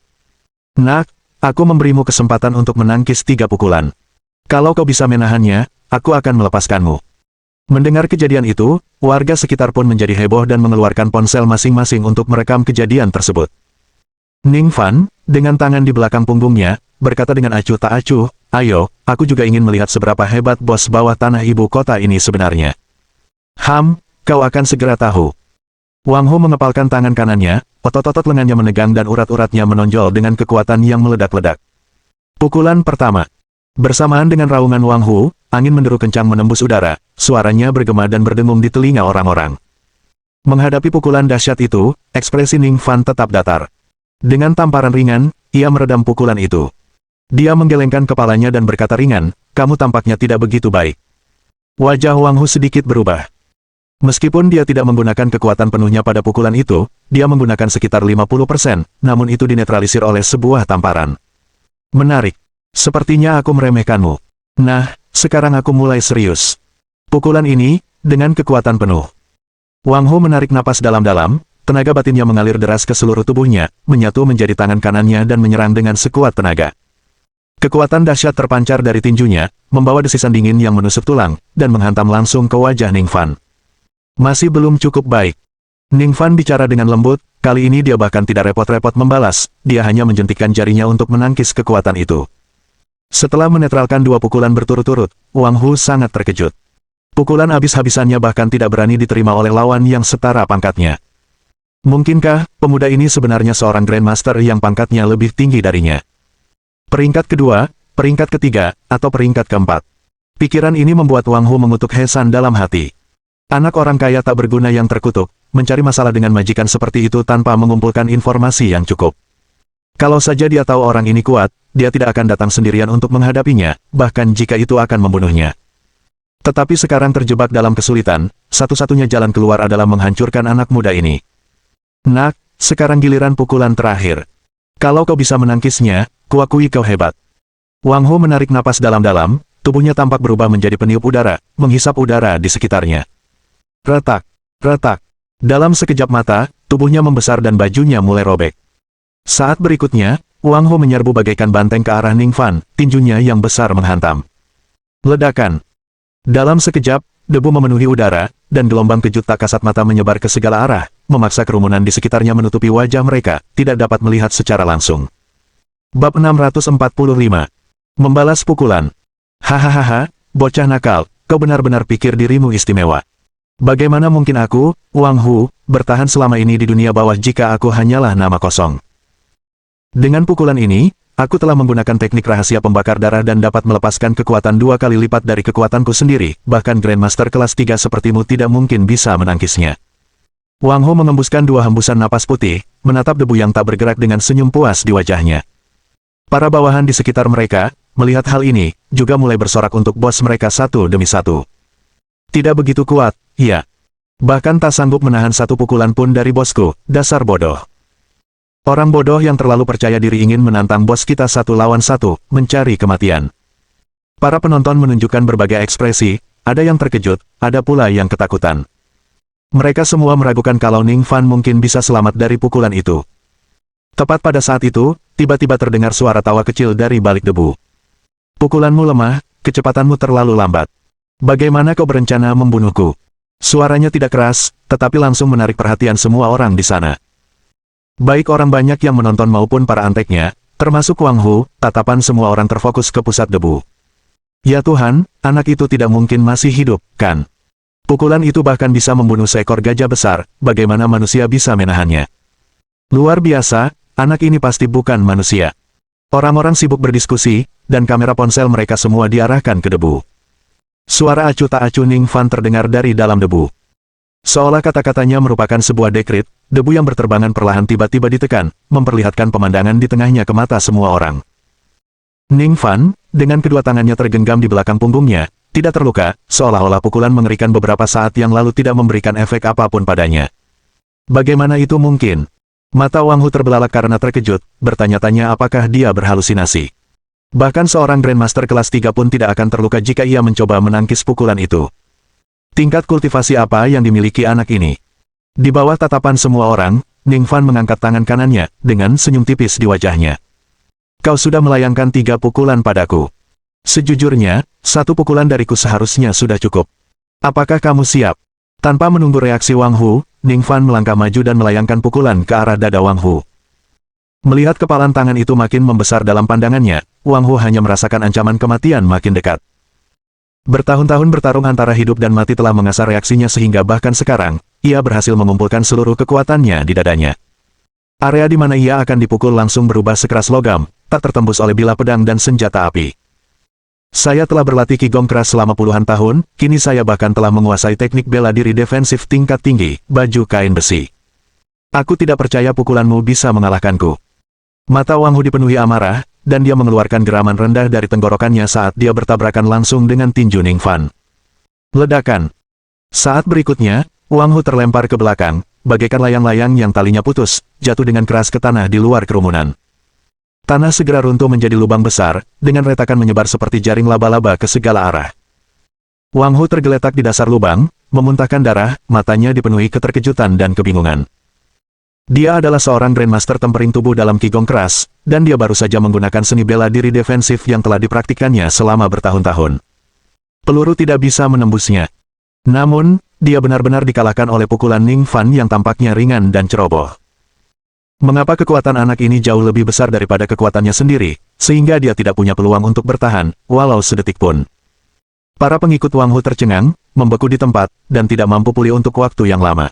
Nak, aku memberimu kesempatan untuk menangkis 3 pukulan. Kalau kau bisa menahannya, aku akan melepaskanmu. Mendengar kejadian itu, warga sekitar pun menjadi heboh dan mengeluarkan ponsel masing-masing untuk merekam kejadian tersebut. Ning Fan, dengan tangan di belakang punggungnya, berkata dengan acuh tak acuh, ayo, aku juga ingin melihat seberapa hebat bos bawah tanah ibu kota ini sebenarnya. Kau akan segera tahu. Wang Hu mengepalkan tangan kanannya, otot-otot lengannya menegang dan urat-uratnya menonjol dengan kekuatan yang meledak-ledak. Pukulan pertama. Bersamaan dengan raungan Wang Hu, angin menderu kencang menembus udara, suaranya bergema dan berdengung di telinga orang-orang. Menghadapi pukulan dahsyat itu, ekspresi Ning Fan tetap datar. Dengan tamparan ringan, ia meredam pukulan itu. Dia menggelengkan kepalanya dan berkata ringan, kamu tampaknya tidak begitu baik. Wajah Wang Hu sedikit berubah. Meskipun dia tidak menggunakan kekuatan penuhnya pada pukulan itu, dia menggunakan sekitar 50%, namun itu dinetralisir oleh sebuah tamparan. Menarik. Sepertinya aku meremehkanmu. Nah, sekarang aku mulai serius. Pukulan ini, dengan kekuatan penuh. Wang Hu menarik napas dalam-dalam, tenaga batinnya mengalir deras ke seluruh tubuhnya, menyatu menjadi tangan kanannya dan menyerang dengan sekuat tenaga. Kekuatan dahsyat terpancar dari tinjunya, membawa desisan dingin yang menusuk tulang, dan menghantam langsung ke wajah Ning Fan. Masih belum cukup baik. Ning Fan bicara dengan lembut, kali ini dia bahkan tidak repot-repot membalas, dia hanya menjentikkan jarinya untuk menangkis kekuatan itu. Setelah menetralkan 2 pukulan berturut-turut, Wang Hu sangat terkejut. Pukulan habis-habisannya bahkan tidak berani diterima oleh lawan yang setara pangkatnya. Mungkinkah, pemuda ini sebenarnya seorang Grandmaster yang pangkatnya lebih tinggi darinya? Peringkat kedua, peringkat ketiga, atau peringkat keempat? Pikiran ini membuat Wang Hu mengutuk He San dalam hati. Anak orang kaya tak berguna yang terkutuk, mencari masalah dengan majikan seperti itu tanpa mengumpulkan informasi yang cukup. Kalau saja dia tahu orang ini kuat, dia tidak akan datang sendirian untuk menghadapinya, bahkan jika itu akan membunuhnya. Tetapi sekarang terjebak dalam kesulitan, satu-satunya jalan keluar adalah menghancurkan anak muda ini. Nak, sekarang giliran pukulan terakhir. Kalau kau bisa menangkisnya, kuakui kau hebat. Wang Hu menarik napas dalam-dalam, tubuhnya tampak berubah menjadi peniup udara, menghisap udara di sekitarnya. Retak, retak. Dalam sekejap mata, tubuhnya membesar dan bajunya mulai robek. Saat berikutnya, Wang Hu menyerbu bagaikan banteng ke arah Ning Fan, tinjunya yang besar menghantam. Ledakan. Dalam sekejap, debu memenuhi udara, dan gelombang kejut tak kasat mata menyebar ke segala arah, memaksa kerumunan di sekitarnya menutupi wajah mereka, tidak dapat melihat secara langsung. Bab 645. Membalas pukulan. Hahaha, bocah nakal, kau benar-benar pikir dirimu istimewa. Bagaimana mungkin aku, Wang Hu, bertahan selama ini di dunia bawah jika aku hanyalah nama kosong? Dengan pukulan ini, aku telah menggunakan teknik rahasia pembakar darah dan dapat melepaskan kekuatan 2 kali lipat dari kekuatanku sendiri, bahkan Grandmaster kelas 3 sepertimu tidak mungkin bisa menangkisnya. Wang Hu mengembuskan 2 hembusan napas putih, menatap debu yang tak bergerak dengan senyum puas di wajahnya. Para bawahan di sekitar mereka, melihat hal ini, juga mulai bersorak untuk bos mereka satu demi satu. Tidak begitu kuat, iya. Bahkan tak sanggup menahan satu pukulan pun dari bosku, dasar bodoh. Orang bodoh yang terlalu percaya diri ingin menantang bos kita 1 lawan 1, mencari kematian. Para penonton menunjukkan berbagai ekspresi, ada yang terkejut, ada pula yang ketakutan. Mereka semua meragukan kalau Ning Fan mungkin bisa selamat dari pukulan itu. Tepat pada saat itu, tiba-tiba terdengar suara tawa kecil dari balik debu. Pukulanmu lemah, kecepatanmu terlalu lambat. Bagaimana kau berencana membunuhku? Suaranya tidak keras, tetapi langsung menarik perhatian semua orang di sana. Baik orang banyak yang menonton maupun para anteknya, termasuk Wang Hu, tatapan semua orang terfokus ke pusat debu. Ya Tuhan, anak itu tidak mungkin masih hidup, kan? Pukulan itu bahkan bisa membunuh seekor gajah besar, bagaimana manusia bisa menahannya? Luar biasa, anak ini pasti bukan manusia. Orang-orang sibuk berdiskusi, dan kamera ponsel mereka semua diarahkan ke debu. Suara acuh tak acuh Ning Fan terdengar dari dalam debu. Seolah kata-katanya merupakan sebuah dekrit, debu yang berterbangan perlahan tiba-tiba ditekan, memperlihatkan pemandangan di tengahnya ke mata semua orang. Ning Fan, dengan kedua tangannya tergenggam di belakang punggungnya, tidak terluka, seolah-olah pukulan mengerikan beberapa saat yang lalu tidak memberikan efek apapun padanya. Bagaimana itu mungkin? Mata Wang Hu terbelalak karena terkejut, bertanya-tanya apakah dia berhalusinasi. Bahkan seorang Grandmaster kelas 3 pun tidak akan terluka jika ia mencoba menangkis pukulan itu. Tingkat kultivasi apa yang dimiliki anak ini? Di bawah tatapan semua orang, Ning Fan mengangkat tangan kanannya, dengan senyum tipis di wajahnya. Kau sudah melayangkan 3 pukulan padaku. Sejujurnya, 1 pukulan dariku seharusnya sudah cukup. Apakah kamu siap? Tanpa menunggu reaksi Wang Hu, Ning Fan melangkah maju dan melayangkan pukulan ke arah dada Wang Hu. Melihat kepalan tangan itu makin membesar dalam pandangannya, Wang Hu hanya merasakan ancaman kematian makin dekat. Bertahun-tahun bertarung antara hidup dan mati telah mengasah reaksinya sehingga bahkan sekarang, ia berhasil mengumpulkan seluruh kekuatannya di dadanya. Area di mana ia akan dipukul langsung berubah sekeras logam, tak tertembus oleh bilah pedang dan senjata api. Saya telah berlatih Qigong keras selama puluhan tahun, kini saya bahkan telah menguasai teknik bela diri defensif tingkat tinggi, baju kain besi. Aku tidak percaya pukulanmu bisa mengalahkanku. Mata Wang Hu dipenuhi amarah, dan dia mengeluarkan geraman rendah dari tenggorokannya saat dia bertabrakan langsung dengan tinju Ning Fan. Ledakan. Saat berikutnya, Wang Hu terlempar ke belakang, bagaikan layang-layang yang talinya putus, jatuh dengan keras ke tanah di luar kerumunan. Tanah segera runtuh menjadi lubang besar, dengan retakan menyebar seperti jaring laba-laba ke segala arah. Wang Hu tergeletak di dasar lubang, memuntahkan darah, matanya dipenuhi keterkejutan dan kebingungan. Dia adalah seorang Grandmaster tempering tubuh dalam Qigong keras, dan dia baru saja menggunakan seni bela diri defensif yang telah dipraktikkannya selama bertahun-tahun. Peluru tidak bisa menembusnya. Namun, dia benar-benar dikalahkan oleh pukulan Ning Fan yang tampaknya ringan dan ceroboh. Mengapa kekuatan anak ini jauh lebih besar daripada kekuatannya sendiri, sehingga dia tidak punya peluang untuk bertahan, walau sedetik pun. Para pengikut Wang Hu tercengang, membeku di tempat, dan tidak mampu pulih untuk waktu yang lama.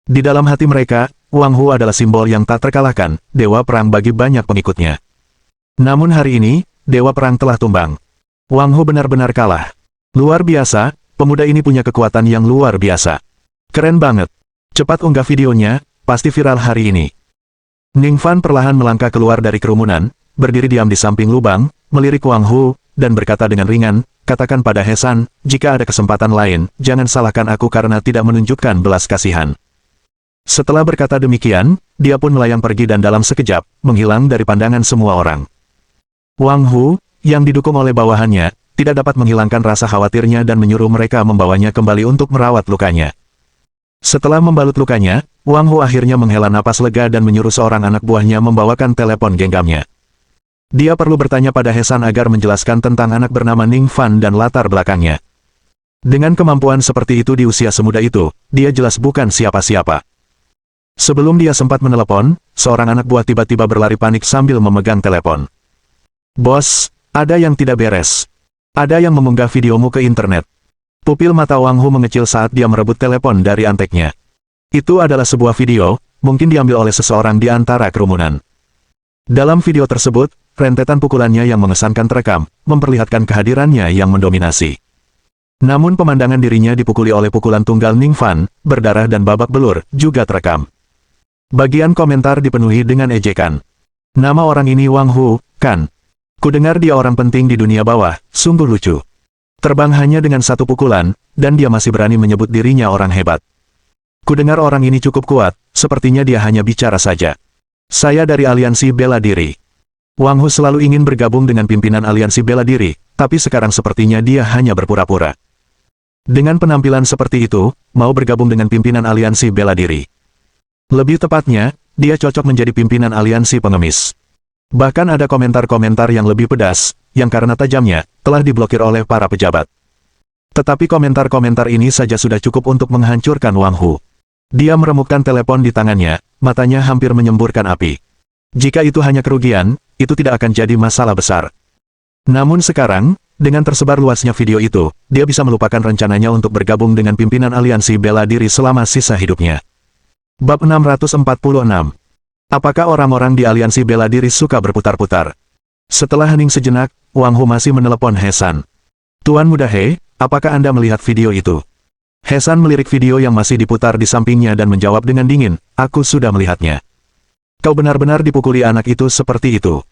Di dalam hati mereka, Wang Hu adalah simbol yang tak terkalahkan, dewa perang bagi banyak pengikutnya. Namun hari ini, dewa perang telah tumbang. Wang Hu benar-benar kalah. Luar biasa, pemuda ini punya kekuatan yang luar biasa. Keren banget. Cepat unggah videonya, pasti viral hari ini. Ning Fan perlahan melangkah keluar dari kerumunan, berdiri diam di samping lubang, melirik Wang Hu, dan berkata dengan ringan, katakan pada He San, jika ada kesempatan lain, jangan salahkan aku karena tidak menunjukkan belas kasihan. Setelah berkata demikian, dia pun melayang pergi dan dalam sekejap, menghilang dari pandangan semua orang. Wang Hu, yang didukung oleh bawahannya, tidak dapat menghilangkan rasa khawatirnya dan menyuruh mereka membawanya kembali untuk merawat lukanya. Setelah membalut lukanya, Wang Hu akhirnya menghela napas lega dan menyuruh seorang anak buahnya membawakan telepon genggamnya. Dia perlu bertanya pada He San agar menjelaskan tentang anak bernama Ning Fan dan latar belakangnya. Dengan kemampuan seperti itu di usia semuda itu, dia jelas bukan siapa-siapa. Sebelum dia sempat menelepon, seorang anak buah tiba-tiba berlari panik sambil memegang telepon. "Bos, ada yang tidak beres. Ada yang mengunggah videomu ke internet." Pupil mata Wang Hu mengecil saat dia merebut telepon dari anteknya. Itu adalah sebuah video, mungkin diambil oleh seseorang di antara kerumunan. Dalam video tersebut, rentetan pukulannya yang mengesankan terekam, memperlihatkan kehadirannya yang mendominasi. Namun pemandangan dirinya dipukuli oleh pukulan tunggal Ning Fan, berdarah dan babak belur, juga terekam. Bagian komentar dipenuhi dengan ejekan. "Nama orang ini Wang Hu, kan? Kudengar dia orang penting di dunia bawah, sungguh lucu. Terbang hanya dengan satu pukulan, dan dia masih berani menyebut dirinya orang hebat. Kudengar orang ini cukup kuat, sepertinya dia hanya bicara saja. Saya dari Aliansi Bela Diri." Wang Hu selalu ingin bergabung dengan pimpinan Aliansi Bela Diri, tapi sekarang sepertinya dia hanya berpura-pura. Dengan penampilan seperti itu, mau bergabung dengan pimpinan Aliansi Bela Diri. Lebih tepatnya, dia cocok menjadi pimpinan aliansi pengemis. Bahkan ada komentar-komentar yang lebih pedas, yang karena tajamnya, telah diblokir oleh para pejabat. Tetapi komentar-komentar ini saja sudah cukup untuk menghancurkan Wang Hu. Dia meremukkan telepon di tangannya, matanya hampir menyemburkan api. Jika itu hanya kerugian, itu tidak akan jadi masalah besar. Namun sekarang, dengan tersebar luasnya video itu, dia bisa melupakan rencananya untuk bergabung dengan pimpinan aliansi bela diri selama sisa hidupnya. Bab 646. Apakah orang-orang di aliansi bela diri suka berputar-putar? Setelah hening sejenak, Wang Hu masih menelepon He San. "Tuan Muda He, apakah Anda melihat video itu?" He San melirik video yang masih diputar di sampingnya dan menjawab dengan dingin, "Aku sudah melihatnya." "Kau benar-benar dipukuli anak itu seperti itu.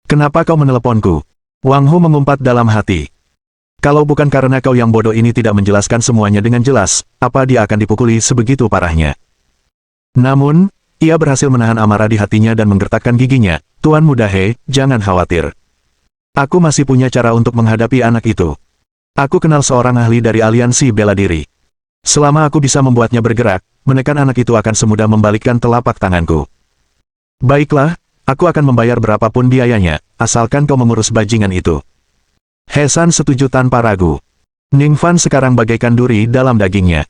Kenapa kau meneleponku?" Wang Hu mengumpat dalam hati. Kalau bukan karena kau yang bodoh ini tidak menjelaskan semuanya dengan jelas, apa dia akan dipukuli sebegitu parahnya? Namun, ia berhasil menahan amarah di hatinya dan menggertakkan giginya. "Tuan Muda He, jangan khawatir. Aku masih punya cara untuk menghadapi anak itu. Aku kenal seorang ahli dari aliansi bela diri. Selama aku bisa membuatnya bergerak, menekan anak itu akan semudah membalikkan telapak tanganku. Baiklah, aku akan membayar berapapun biayanya, asalkan kau mengurus bajingan itu." He San setuju tanpa ragu. Ning Fan sekarang bagaikan duri dalam dagingnya.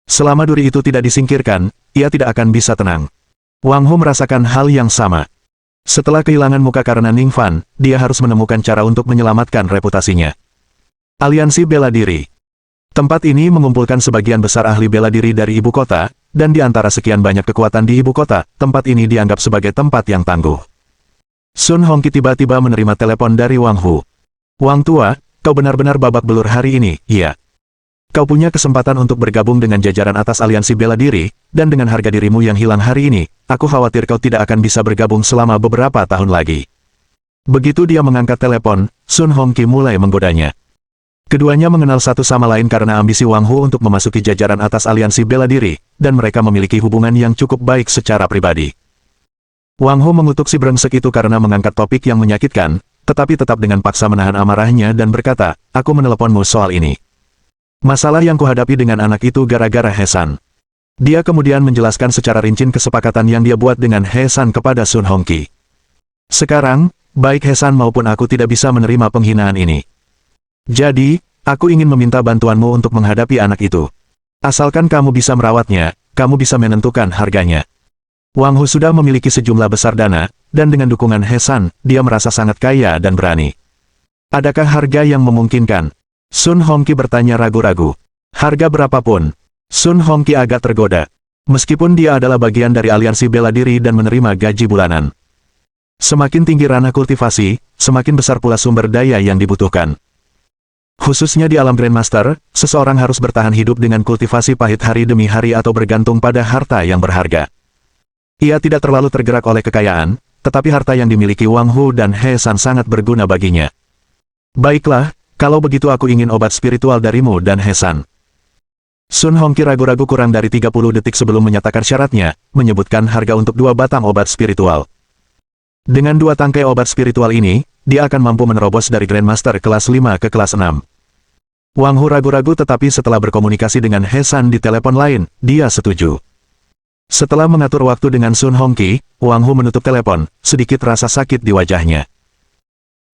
Selama duri itu tidak disingkirkan, ia tidak akan bisa tenang. Wang Hu merasakan hal yang sama. Setelah kehilangan muka karena Ning Fan, dia harus menemukan cara untuk menyelamatkan reputasinya. Aliansi Bela Diri. Tempat ini mengumpulkan sebagian besar ahli bela diri dari ibu kota, dan di antara sekian banyak kekuatan di ibu kota, tempat ini dianggap sebagai tempat yang tangguh. Sun Hongqi tiba-tiba menerima telepon dari Wang Hu. "Wang Tua, kau benar-benar babak belur hari ini, iya. Kau punya kesempatan untuk bergabung dengan jajaran atas aliansi bela diri, dan dengan harga dirimu yang hilang hari ini, aku khawatir kau tidak akan bisa bergabung selama beberapa tahun lagi." Begitu dia mengangkat telepon, Sun Hongqi mulai menggodanya. Keduanya mengenal satu sama lain karena ambisi Wang Hu untuk memasuki jajaran atas aliansi bela diri, dan mereka memiliki hubungan yang cukup baik secara pribadi. Wang Hu mengutuk si brengsek itu karena mengangkat topik yang menyakitkan, tetapi tetap dengan paksa menahan amarahnya dan berkata, "Aku meneleponmu soal ini. Masalah yang kuhadapi dengan anak itu gara-gara He San." Dia kemudian menjelaskan secara rinci kesepakatan yang dia buat dengan He San kepada Sun Hongqi. "Sekarang, baik He San maupun aku tidak bisa menerima penghinaan ini. Jadi, aku ingin meminta bantuanmu untuk menghadapi anak itu. Asalkan kamu bisa merawatnya, kamu bisa menentukan harganya." Wang Hu sudah memiliki sejumlah besar dana, dan dengan dukungan He San, dia merasa sangat kaya dan berani. "Adakah harga yang memungkinkan?" Sun Hongqi bertanya ragu-ragu. "Harga berapapun." Sun Hongqi agak tergoda. Meskipun dia adalah bagian dari aliansi bela diri dan menerima gaji bulanan. Semakin tinggi ranah kultivasi, semakin besar pula sumber daya yang dibutuhkan. Khususnya di alam Grandmaster, seseorang harus bertahan hidup dengan kultivasi pahit hari demi hari atau bergantung pada harta yang berharga. Ia tidak terlalu tergerak oleh kekayaan, tetapi harta yang dimiliki Wang Hu dan He San sangat berguna baginya. "Baiklah, kalau begitu aku ingin obat spiritual darimu dan He San." Sun Hongqi ragu-ragu kurang dari 30 detik sebelum menyatakan syaratnya, menyebutkan harga untuk 2 batang obat spiritual. Dengan 2 tangkai obat spiritual ini, dia akan mampu menerobos dari Grandmaster kelas 5 ke kelas 6. Wang Hu ragu-ragu tetapi setelah berkomunikasi dengan He San di telepon lain, dia setuju. Setelah mengatur waktu dengan Sun Hongqi, Wang Hu menutup telepon, sedikit rasa sakit di wajahnya.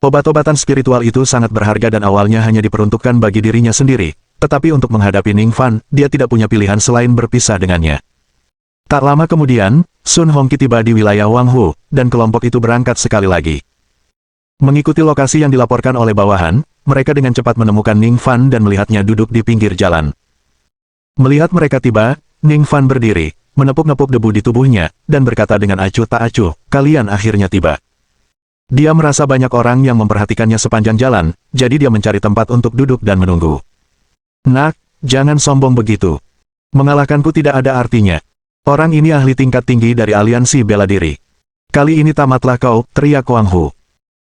Obat-obatan spiritual itu sangat berharga dan awalnya hanya diperuntukkan bagi dirinya sendiri, tetapi untuk menghadapi Ning Fan, dia tidak punya pilihan selain berpisah dengannya. Tak lama kemudian, Sun Hongqi tiba di wilayah Wang Hu, dan kelompok itu berangkat sekali lagi. Mengikuti lokasi yang dilaporkan oleh bawahan, mereka dengan cepat menemukan Ning Fan dan melihatnya duduk di pinggir jalan. Melihat mereka tiba, Ning Fan berdiri, menepuk-nepuk debu di tubuhnya, dan berkata dengan acuh tak acuh, "Kalian akhirnya tiba." Dia merasa banyak orang yang memperhatikannya sepanjang jalan, jadi dia mencari tempat untuk duduk dan menunggu. "Nak, jangan sombong begitu. Mengalahkanku tidak ada artinya. Orang ini ahli tingkat tinggi dari aliansi bela diri. Kali ini tamatlah kau," teriak Wang Hu.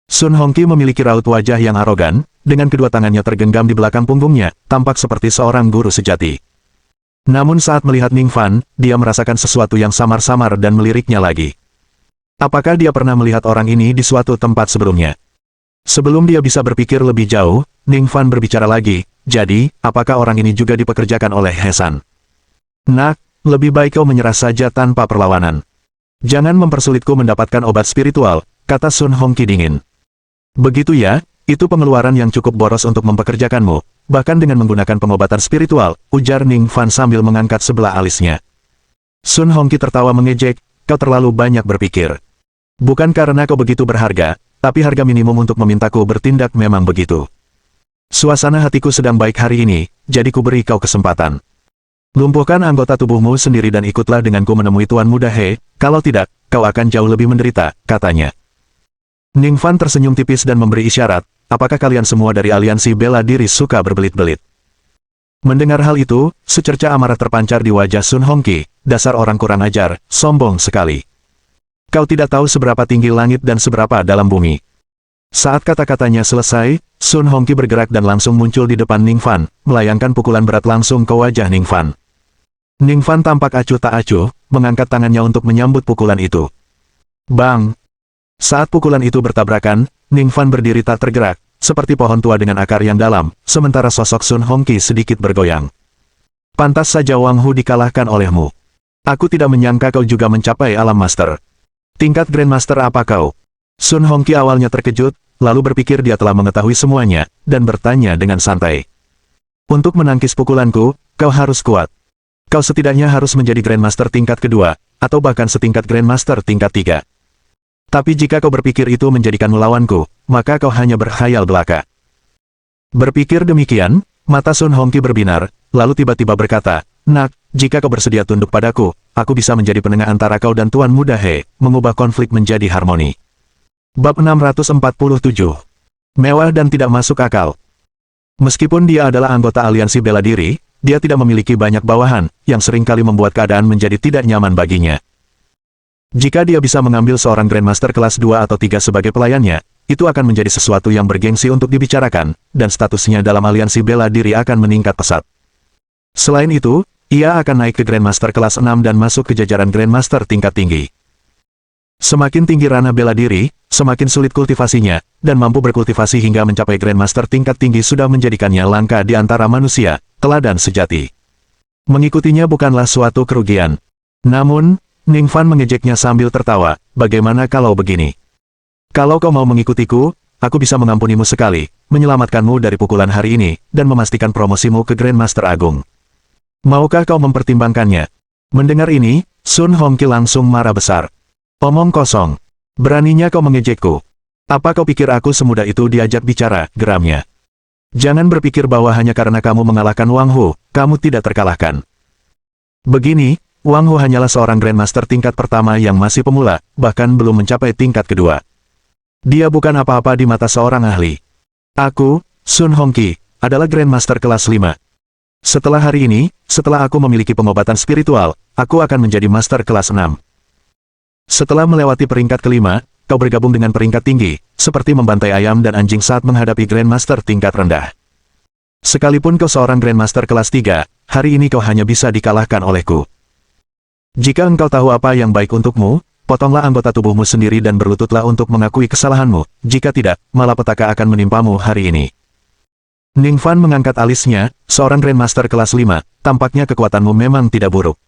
Sun Hongqi memiliki raut wajah yang arogan, dengan kedua tangannya tergenggam di belakang punggungnya, tampak seperti seorang guru sejati. Namun saat melihat Ning Fan, dia merasakan sesuatu yang samar-samar dan meliriknya lagi. Apakah dia pernah melihat orang ini di suatu tempat sebelumnya? Sebelum dia bisa berpikir lebih jauh, Ning Fan berbicara lagi, "Jadi, apakah orang ini juga dipekerjakan oleh He San?" "Nak, lebih baik kau menyerah saja tanpa perlawanan. Jangan mempersulitku mendapatkan obat spiritual," kata Sun Hongqi dingin. "Begitu ya, itu pengeluaran yang cukup boros untuk mempekerjakanmu, bahkan dengan menggunakan pengobatan spiritual," ujar Ning Fan sambil mengangkat sebelah alisnya. Sun Hongqi tertawa mengejek, "Kau terlalu banyak berpikir. Bukan karena kau begitu berharga, tapi harga minimum untuk memintaku bertindak memang begitu. Suasana hatiku sedang baik hari ini, jadi ku beri kau kesempatan. Lumpuhkan anggota tubuhmu sendiri dan ikutlah denganku menemui Tuan Muda He, kalau tidak, kau akan jauh lebih menderita," katanya. Ning Fan tersenyum tipis dan memberi isyarat, "Apakah kalian semua dari aliansi bela diri suka berbelit-belit?" Mendengar hal itu, secerca amarah terpancar di wajah Sun Hongqi, "Dasar orang kurang ajar, sombong sekali. Kau tidak tahu seberapa tinggi langit dan seberapa dalam bumi." Saat kata-katanya selesai, Sun Hongqi bergerak dan langsung muncul di depan Ning Fan, melayangkan pukulan berat langsung ke wajah Ning Fan. Ning Fan tampak acuh tak acuh, mengangkat tangannya untuk menyambut pukulan itu. Bang! Saat pukulan itu bertabrakan, Ning Fan berdiri tak tergerak, seperti pohon tua dengan akar yang dalam, sementara sosok Sun Hongqi sedikit bergoyang. "Pantas saja Wang Hu dikalahkan olehmu. Aku tidak menyangka kau juga mencapai alam master. Tingkat Grandmaster apa kau?" Sun Hongqi awalnya terkejut, lalu berpikir dia telah mengetahui semuanya, dan bertanya dengan santai. "Untuk menangkis pukulanku, kau harus kuat. Kau setidaknya harus menjadi Grandmaster tingkat kedua, atau bahkan setingkat Grandmaster tingkat 3. Tapi jika kau berpikir itu menjadikanmu lawanku, maka kau hanya berkhayal belaka." Berpikir demikian, mata Sun Hongqi berbinar, lalu tiba-tiba berkata, "Nak, jika kau bersedia tunduk padaku, aku bisa menjadi penengah antara kau dan Tuan Muda He, mengubah konflik menjadi harmoni." Bab 647. Mewah dan tidak masuk akal. Meskipun dia adalah anggota aliansi bela diri, dia tidak memiliki banyak bawahan, yang seringkali membuat keadaan menjadi tidak nyaman baginya. Jika dia bisa mengambil seorang Grandmaster kelas 2 atau 3 sebagai pelayannya, itu akan menjadi sesuatu yang bergengsi untuk dibicarakan, dan statusnya dalam aliansi bela diri akan meningkat pesat. Selain itu, ia akan naik ke Grandmaster kelas 6 dan masuk ke jajaran Grandmaster tingkat tinggi. Semakin tinggi ranah bela diri, semakin sulit kultivasinya, dan mampu berkultivasi hingga mencapai Grandmaster tingkat tinggi sudah menjadikannya langka di antara manusia, teladan sejati. Mengikutinya bukanlah suatu kerugian. Namun, Ning Fan mengejeknya sambil tertawa, "Bagaimana kalau begini? Kalau kau mau mengikutiku, aku bisa mengampunimu sekali, menyelamatkanmu dari pukulan hari ini, dan memastikan promosimu ke Grandmaster Agung. Maukah kau mempertimbangkannya?" Mendengar ini, Sun Hongqi langsung marah besar. "Omong kosong. Beraninya kau mengejekku. Apa kau pikir aku semudah itu diajak bicara?" geramnya. "Jangan berpikir bahwa hanya karena kamu mengalahkan Wang Hu, kamu tidak terkalahkan. Begini, Wang Hu hanyalah seorang Grandmaster tingkat pertama yang masih pemula, bahkan belum mencapai tingkat kedua. Dia bukan apa-apa di mata seorang ahli. Aku, Sun Hongqi, adalah Grandmaster kelas 5. Setelah hari ini, setelah aku memiliki pengobatan spiritual, aku akan menjadi Master kelas 6. Setelah melewati peringkat kelima, kau bergabung dengan peringkat tinggi, seperti membantai ayam dan anjing saat menghadapi Grandmaster tingkat rendah. Sekalipun kau seorang Grandmaster kelas 3, hari ini kau hanya bisa dikalahkan olehku. Jika engkau tahu apa yang baik untukmu, potonglah anggota tubuhmu sendiri dan berlututlah untuk mengakui kesalahanmu, jika tidak, malapetaka akan menimpamu hari ini. Ning Fan mengangkat alisnya, seorang Grandmaster kelas 5, tampaknya kekuatanmu memang tidak buruk.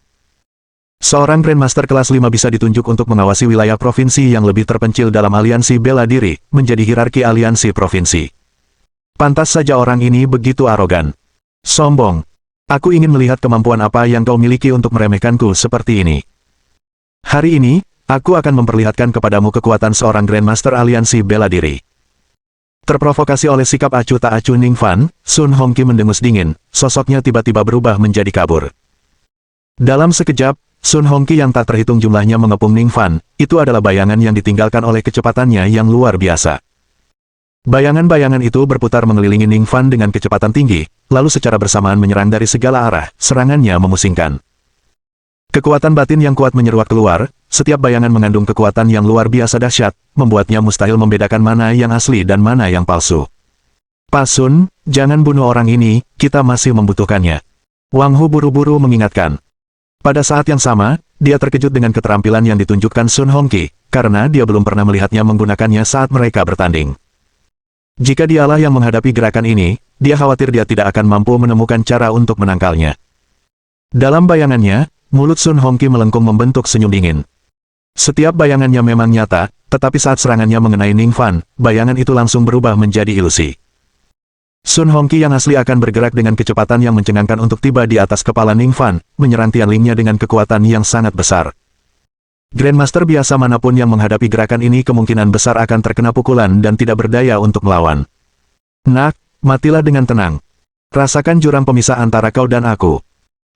Seorang Grandmaster kelas 5 bisa ditunjuk untuk mengawasi wilayah provinsi yang lebih terpencil dalam aliansi bela diri, menjadi hierarki aliansi provinsi. Pantas saja orang ini begitu arogan. Sombong. Aku ingin melihat kemampuan apa yang kau miliki untuk meremehkanku seperti ini. Hari ini, aku akan memperlihatkan kepadamu kekuatan seorang Grandmaster aliansi bela diri. Terprovokasi oleh sikap acuh tak acuh Ning Fan, Sun Hongqi mendengus dingin, sosoknya tiba-tiba berubah menjadi kabur. Dalam sekejap, Sun Hongqi yang tak terhitung jumlahnya mengepung Ning Fan, itu adalah bayangan yang ditinggalkan oleh kecepatannya yang luar biasa. Bayangan-bayangan itu berputar mengelilingi Ning Fan dengan kecepatan tinggi, lalu secara bersamaan menyerang dari segala arah, serangannya memusingkan. Kekuatan batin yang kuat menyeruak keluar, setiap bayangan mengandung kekuatan yang luar biasa dahsyat, membuatnya mustahil membedakan mana yang asli dan mana yang palsu. Pak Sun, jangan bunuh orang ini, kita masih membutuhkannya. Wang Hu buru-buru mengingatkan. Pada saat yang sama, dia terkejut dengan keterampilan yang ditunjukkan Sun Hongqi, karena dia belum pernah melihatnya menggunakannya saat mereka bertanding. Jika dialah yang menghadapi gerakan ini, dia khawatir dia tidak akan mampu menemukan cara untuk menangkalnya. Dalam bayangannya, mulut Sun Hongqi melengkung membentuk senyum dingin. Setiap bayangannya memang nyata, tetapi saat serangannya mengenai Ning Fan, bayangan itu langsung berubah menjadi ilusi. Sun Hongqi yang asli akan bergerak dengan kecepatan yang mencengangkan untuk tiba di atas kepala Ning Fan, menyerang Tianlingnya dengan kekuatan yang sangat besar. Grandmaster biasa manapun yang menghadapi gerakan ini kemungkinan besar akan terkena pukulan dan tidak berdaya untuk melawan. Nak, matilah dengan tenang. Rasakan jurang pemisah antara kau dan aku.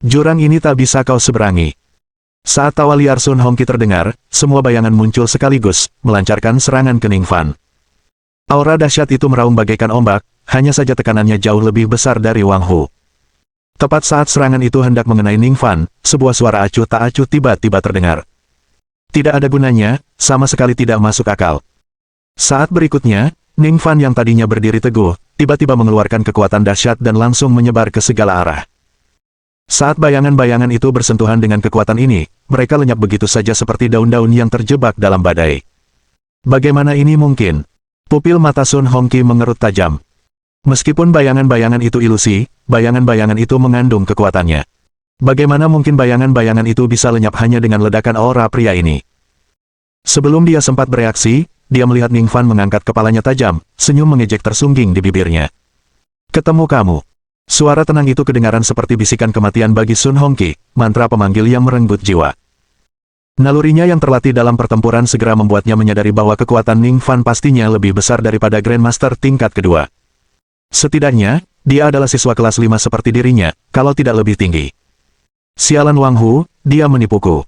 Jurang ini tak bisa kau seberangi. Saat tawa liar Sun Hongqi terdengar, semua bayangan muncul sekaligus, melancarkan serangan ke Ning Fan. Aura dahsyat itu meraung bagaikan ombak, hanya saja tekanannya jauh lebih besar dari Wang Hu. Tepat saat serangan itu hendak mengenai Ning Fan, sebuah suara acuh tak acuh tiba-tiba terdengar. Tidak ada gunanya, sama sekali tidak masuk akal. Saat berikutnya, Ning Fan yang tadinya berdiri teguh, tiba-tiba mengeluarkan kekuatan dahsyat dan langsung menyebar ke segala arah. Saat bayangan-bayangan itu bersentuhan dengan kekuatan ini, mereka lenyap begitu saja seperti daun-daun yang terjebak dalam badai. Bagaimana ini mungkin? Pupil mata Sun Hongqi mengerut tajam. Meskipun bayangan-bayangan itu ilusi, bayangan-bayangan itu mengandung kekuatannya. Bagaimana mungkin bayangan-bayangan itu bisa lenyap hanya dengan ledakan aura pria ini? Sebelum dia sempat bereaksi, dia melihat Ning Fan mengangkat kepalanya tajam, senyum mengejek tersungging di bibirnya. Ketemu kamu. Suara tenang itu kedengaran seperti bisikan kematian bagi Sun Hongqi, mantra pemanggil yang merenggut jiwa. Nalurinya yang terlatih dalam pertempuran segera membuatnya menyadari bahwa kekuatan Ning Fan pastinya lebih besar daripada Grandmaster tingkat kedua. Setidaknya, dia adalah siswa kelas 5 seperti dirinya, kalau tidak lebih tinggi. Sialan Wang Hu, dia menipuku.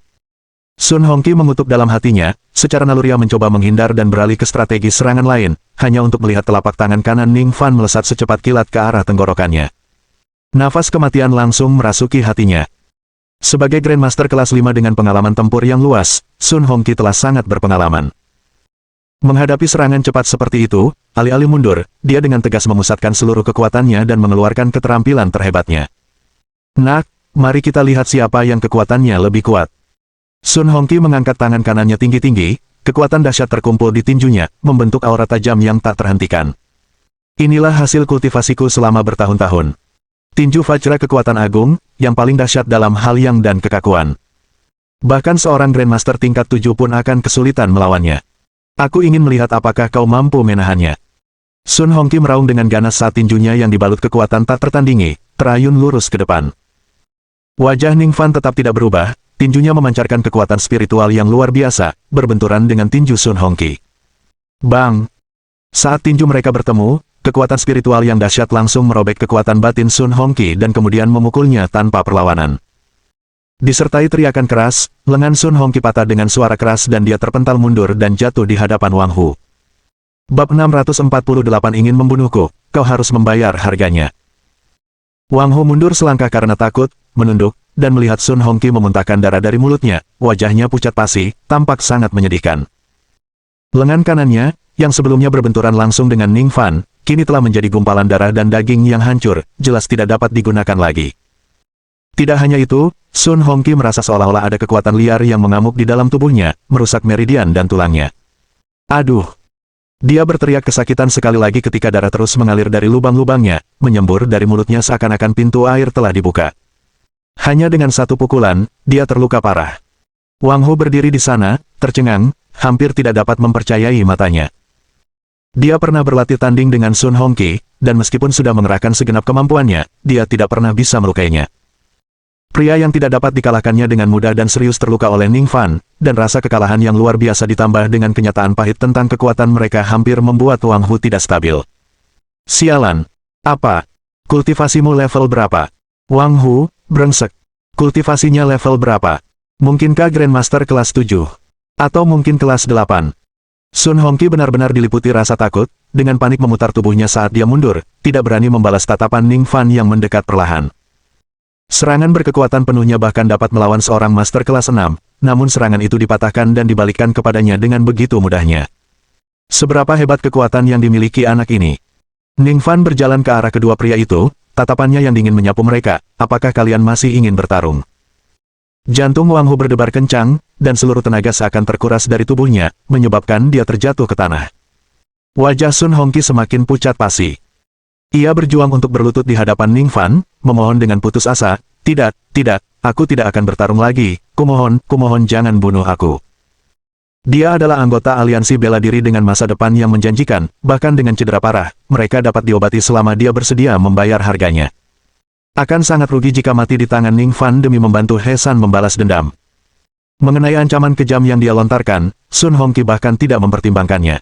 Sun Hongqi mengutuk dalam hatinya, secara naluriah mencoba menghindar dan beralih ke strategi serangan lain, hanya untuk melihat telapak tangan kanan Ning Fan melesat secepat kilat ke arah tenggorokannya. Nafas kematian langsung merasuki hatinya. Sebagai Grandmaster kelas 5 dengan pengalaman tempur yang luas, Sun Hongqi telah sangat berpengalaman. Menghadapi serangan cepat seperti itu, alih-alih mundur, dia dengan tegas memusatkan seluruh kekuatannya dan mengeluarkan keterampilan terhebatnya. Nak, mari kita lihat siapa yang kekuatannya lebih kuat. Sun Hongqi mengangkat tangan kanannya tinggi-tinggi, kekuatan dahsyat terkumpul di tinjunya, membentuk aura tajam yang tak terhentikan. Inilah hasil kultivasiku selama bertahun-tahun. Tinju Vajra kekuatan agung, yang paling dahsyat dalam hal yang dan kekakuan. Bahkan seorang Grandmaster tingkat 7 pun akan kesulitan melawannya. Aku ingin melihat apakah kau mampu menahannya. Sun Hongqi meraung dengan ganas saat tinjunya yang dibalut kekuatan tak tertandingi, terayun lurus ke depan. Wajah Ning Fan tetap tidak berubah, tinjunya memancarkan kekuatan spiritual yang luar biasa, berbenturan dengan tinju Sun Hongqi. Bang! Saat tinju mereka bertemu, kekuatan spiritual yang dahsyat langsung merobek kekuatan batin Sun Hongqi dan kemudian memukulnya tanpa perlawanan. Disertai teriakan keras, lengan Sun Hongqi patah dengan suara keras dan dia terpental mundur dan jatuh di hadapan Wang Hu. Bab 648 ingin membunuhku, kau harus membayar harganya. Wang Hu mundur selangkah karena takut, menunduk, dan melihat Sun Hongqi memuntahkan darah dari mulutnya, wajahnya pucat pasi, tampak sangat menyedihkan. Lengan kanannya, yang sebelumnya berbenturan langsung dengan Ning Fan, kini telah menjadi gumpalan darah dan daging yang hancur, jelas tidak dapat digunakan lagi. Tidak hanya itu, Sun Hongqi merasa seolah-olah ada kekuatan liar yang mengamuk di dalam tubuhnya, merusak meridian dan tulangnya. Aduh! Dia berteriak kesakitan sekali lagi ketika darah terus mengalir dari lubang-lubangnya, menyembur dari mulutnya seakan-akan pintu air telah dibuka. Hanya dengan satu pukulan, dia terluka parah. Wang Hu berdiri di sana, tercengang, hampir tidak dapat mempercayai matanya. Dia pernah berlatih tanding dengan Sun Hongqi, dan meskipun sudah mengerahkan segenap kemampuannya, dia tidak pernah bisa melukainya. Pria yang tidak dapat dikalahkannya dengan mudah dan serius terluka oleh Ning Fan, dan rasa kekalahan yang luar biasa ditambah dengan kenyataan pahit tentang kekuatan mereka hampir membuat Wang Hu tidak stabil. Sialan! Apa? Kultivasimu level berapa? Wang Hu, brengsek. Kultivasinya level berapa? Mungkinkah Grandmaster kelas 7? Atau mungkin kelas 8? Sun Hongqi benar-benar diliputi rasa takut, dengan panik memutar tubuhnya saat dia mundur, tidak berani membalas tatapan Ning Fan yang mendekat perlahan. Serangan berkekuatan penuhnya bahkan dapat melawan seorang master kelas 6, namun serangan itu dipatahkan dan dibalikkan kepadanya dengan begitu mudahnya. Seberapa hebat kekuatan yang dimiliki anak ini? Ning Fan berjalan ke arah kedua pria itu, tatapannya yang dingin menyapu mereka, apakah kalian masih ingin bertarung? Jantung Wang Hu berdebar kencang, dan seluruh tenaga seakan terkuras dari tubuhnya, menyebabkan dia terjatuh ke tanah. Wajah Sun Hongqi semakin pucat pasi. Ia berjuang untuk berlutut di hadapan Ning Fan, memohon dengan putus asa, tidak, aku tidak akan bertarung lagi, kumohon jangan bunuh aku. Dia adalah anggota aliansi bela diri dengan masa depan yang menjanjikan, bahkan dengan cedera parah, mereka dapat diobati selama dia bersedia membayar harganya. Akan sangat rugi jika mati di tangan Ning Fan demi membantu He San membalas dendam. Mengenai ancaman kejam yang dia lontarkan, Sun Hongqi bahkan tidak mempertimbangkannya.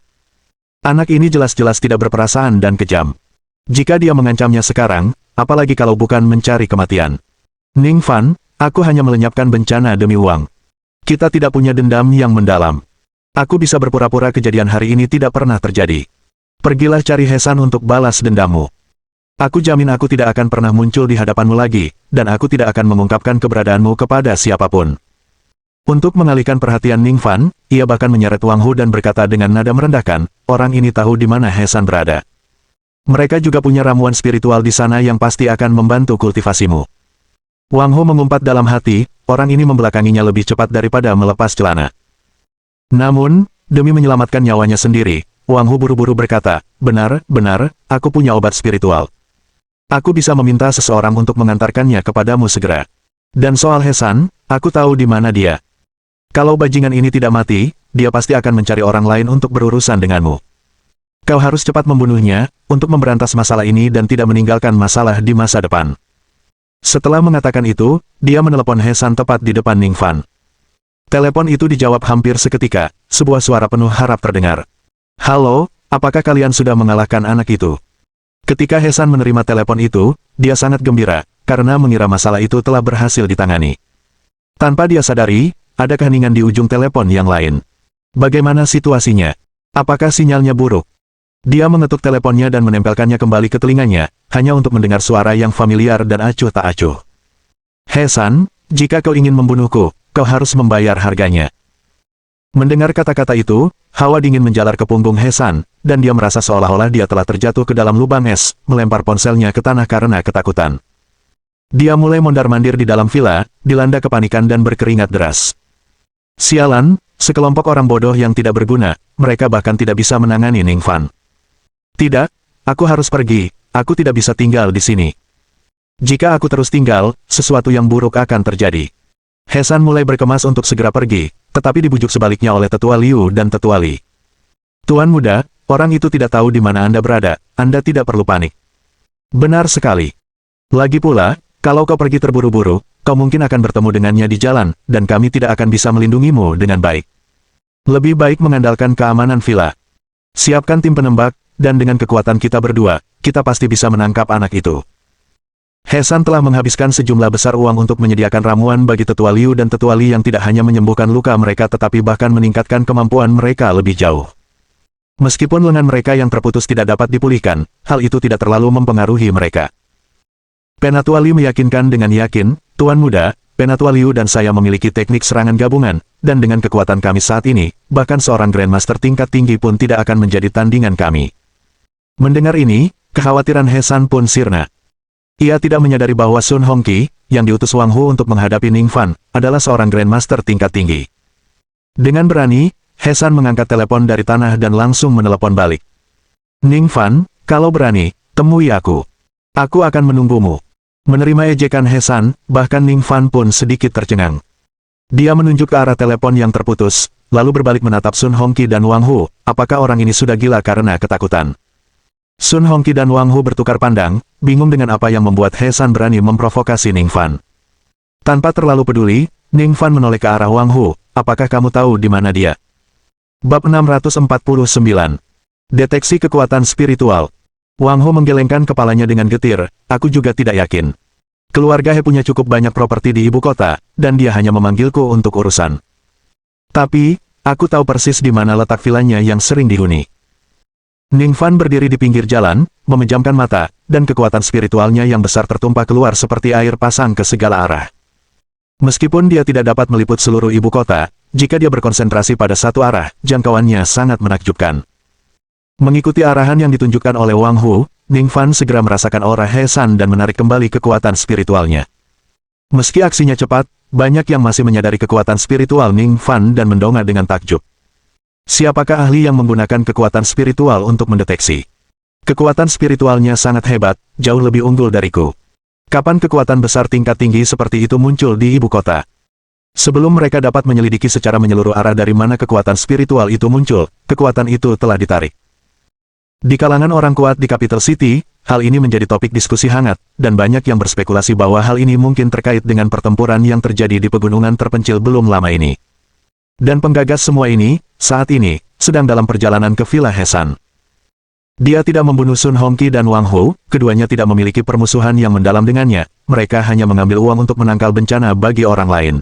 Anak ini jelas-jelas tidak berperasaan dan kejam. Jika dia mengancamnya sekarang, apalagi kalau bukan mencari kematian. Ning Fan, aku hanya melenyapkan bencana demi uang. Kita tidak punya dendam yang mendalam. Aku bisa berpura-pura kejadian hari ini tidak pernah terjadi. Pergilah cari He San untuk balas dendammu. Aku jamin aku tidak akan pernah muncul di hadapanmu lagi, dan aku tidak akan mengungkapkan keberadaanmu kepada siapapun. Untuk mengalihkan perhatian Ning Fan, ia bahkan menyeret Wang Hu dan berkata dengan nada merendahkan, orang ini tahu di mana He San berada. Mereka juga punya ramuan spiritual di sana yang pasti akan membantu kultivasimu. Wang Hu mengumpat dalam hati, orang ini membelakanginya lebih cepat daripada melepas celana. Namun, demi menyelamatkan nyawanya sendiri, Wang Hu buru-buru berkata, benar, aku punya obat spiritual. Aku bisa meminta seseorang untuk mengantarkannya kepadamu segera. Dan soal He San, aku tahu di mana dia. Kalau bajingan ini tidak mati, dia pasti akan mencari orang lain untuk berurusan denganmu. Kau harus cepat membunuhnya, untuk memberantas masalah ini dan tidak meninggalkan masalah di masa depan. Setelah mengatakan itu, dia menelepon He San tepat di depan Ning Fan. Telepon itu dijawab hampir seketika, sebuah suara penuh harap terdengar. Halo, apakah kalian sudah mengalahkan anak itu? Ketika He San menerima telepon itu, dia sangat gembira, karena mengira masalah itu telah berhasil ditangani. Tanpa dia sadari, ada keheningan di ujung telepon yang lain. Bagaimana situasinya? Apakah sinyalnya buruk? Dia mengetuk teleponnya dan menempelkannya kembali ke telinganya, hanya untuk mendengar suara yang familiar dan acuh tak acuh. He San, jika kau ingin membunuhku, kau harus membayar harganya. Mendengar kata-kata itu, hawa dingin menjalar ke punggung He San, dan dia merasa seolah-olah dia telah terjatuh ke dalam lubang es, melempar ponselnya ke tanah karena ketakutan. Dia mulai mondar-mandir di dalam villa, dilanda kepanikan dan berkeringat deras. Sialan, sekelompok orang bodoh yang tidak berguna, mereka bahkan tidak bisa menangani Ning Fan. Tidak, aku harus pergi, aku tidak bisa tinggal di sini. Jika aku terus tinggal, sesuatu yang buruk akan terjadi. He San mulai berkemas untuk segera pergi, tetapi dibujuk sebaliknya oleh Tetua Liu dan Tetua Li. Tuan muda, orang itu tidak tahu di mana Anda berada, Anda tidak perlu panik. Benar sekali. Lagi pula, kalau kau pergi terburu-buru, kau mungkin akan bertemu dengannya di jalan, dan kami tidak akan bisa melindungimu dengan baik. Lebih baik mengandalkan keamanan villa. Siapkan tim penembak, dan dengan kekuatan kita berdua, kita pasti bisa menangkap anak itu. He San telah menghabiskan sejumlah besar uang untuk menyediakan ramuan bagi Tetua Liu dan Tetua Li yang tidak hanya menyembuhkan luka mereka tetapi bahkan meningkatkan kemampuan mereka lebih jauh. Meskipun lengan mereka yang terputus tidak dapat dipulihkan, hal itu tidak terlalu mempengaruhi mereka. Penatua Li meyakinkan dengan yakin, Tuan muda, Penatua Liu dan saya memiliki teknik serangan gabungan, dan dengan kekuatan kami saat ini, bahkan seorang Grandmaster tingkat tinggi pun tidak akan menjadi tandingan kami. Mendengar ini, kekhawatiran He San pun sirna. Ia tidak menyadari bahwa Sun Hongqi, yang diutus Wang Hu untuk menghadapi Ning Fan, adalah seorang Grandmaster tingkat tinggi. Dengan berani, He San mengangkat telepon dari tanah dan langsung menelepon balik. Ning Fan, kalau berani, temui aku. Aku akan menunggumu. Menerima ejekan He San, bahkan Ning Fan pun sedikit tercengang. Dia menunjuk ke arah telepon yang terputus, lalu berbalik menatap Sun Hongqi dan Wang Hu, apakah orang ini sudah gila karena ketakutan. Sun Hongqi dan Wang Hu bertukar pandang, bingung dengan apa yang membuat He San berani memprovokasi Ning Fan. Tanpa terlalu peduli, Ning Fan menoleh ke arah Wang Hu, apakah kamu tahu di mana dia? Bab 649. Deteksi kekuatan spiritual. Wang Hu menggelengkan kepalanya dengan getir, aku juga tidak yakin. Keluarga He punya cukup banyak properti di ibu kota, dan dia hanya memanggilku untuk urusan. Tapi, aku tahu persis di mana letak vilanya yang sering dihuni. Ning Fan berdiri di pinggir jalan, memejamkan mata, dan kekuatan spiritualnya yang besar tertumpah keluar seperti air pasang ke segala arah. Meskipun dia tidak dapat meliput seluruh ibu kota, jika dia berkonsentrasi pada satu arah, jangkauannya sangat menakjubkan. Mengikuti arahan yang ditunjukkan oleh Wang Hu, Ning Fan segera merasakan aura He San dan menarik kembali kekuatan spiritualnya. Meski aksinya cepat, banyak yang masih menyadari kekuatan spiritual Ning Fan dan mendongak dengan takjub. Siapakah ahli yang menggunakan kekuatan spiritual untuk mendeteksi? Kekuatan spiritualnya sangat hebat, jauh lebih unggul dariku. Kapan kekuatan besar tingkat tinggi seperti itu muncul di ibu kota? Sebelum mereka dapat menyelidiki secara menyeluruh arah dari mana kekuatan spiritual itu muncul, kekuatan itu telah ditarik. Di kalangan orang kuat di Capital City, hal ini menjadi topik diskusi hangat, dan banyak yang berspekulasi bahwa hal ini mungkin terkait dengan pertempuran yang terjadi di pegunungan terpencil belum lama ini. Dan penggagas semua ini, saat ini, sedang dalam perjalanan ke Villa He San. Dia tidak membunuh Sun Hongqi dan Wang Hu, keduanya tidak memiliki permusuhan yang mendalam dengannya, mereka hanya mengambil uang untuk menangkal bencana bagi orang lain.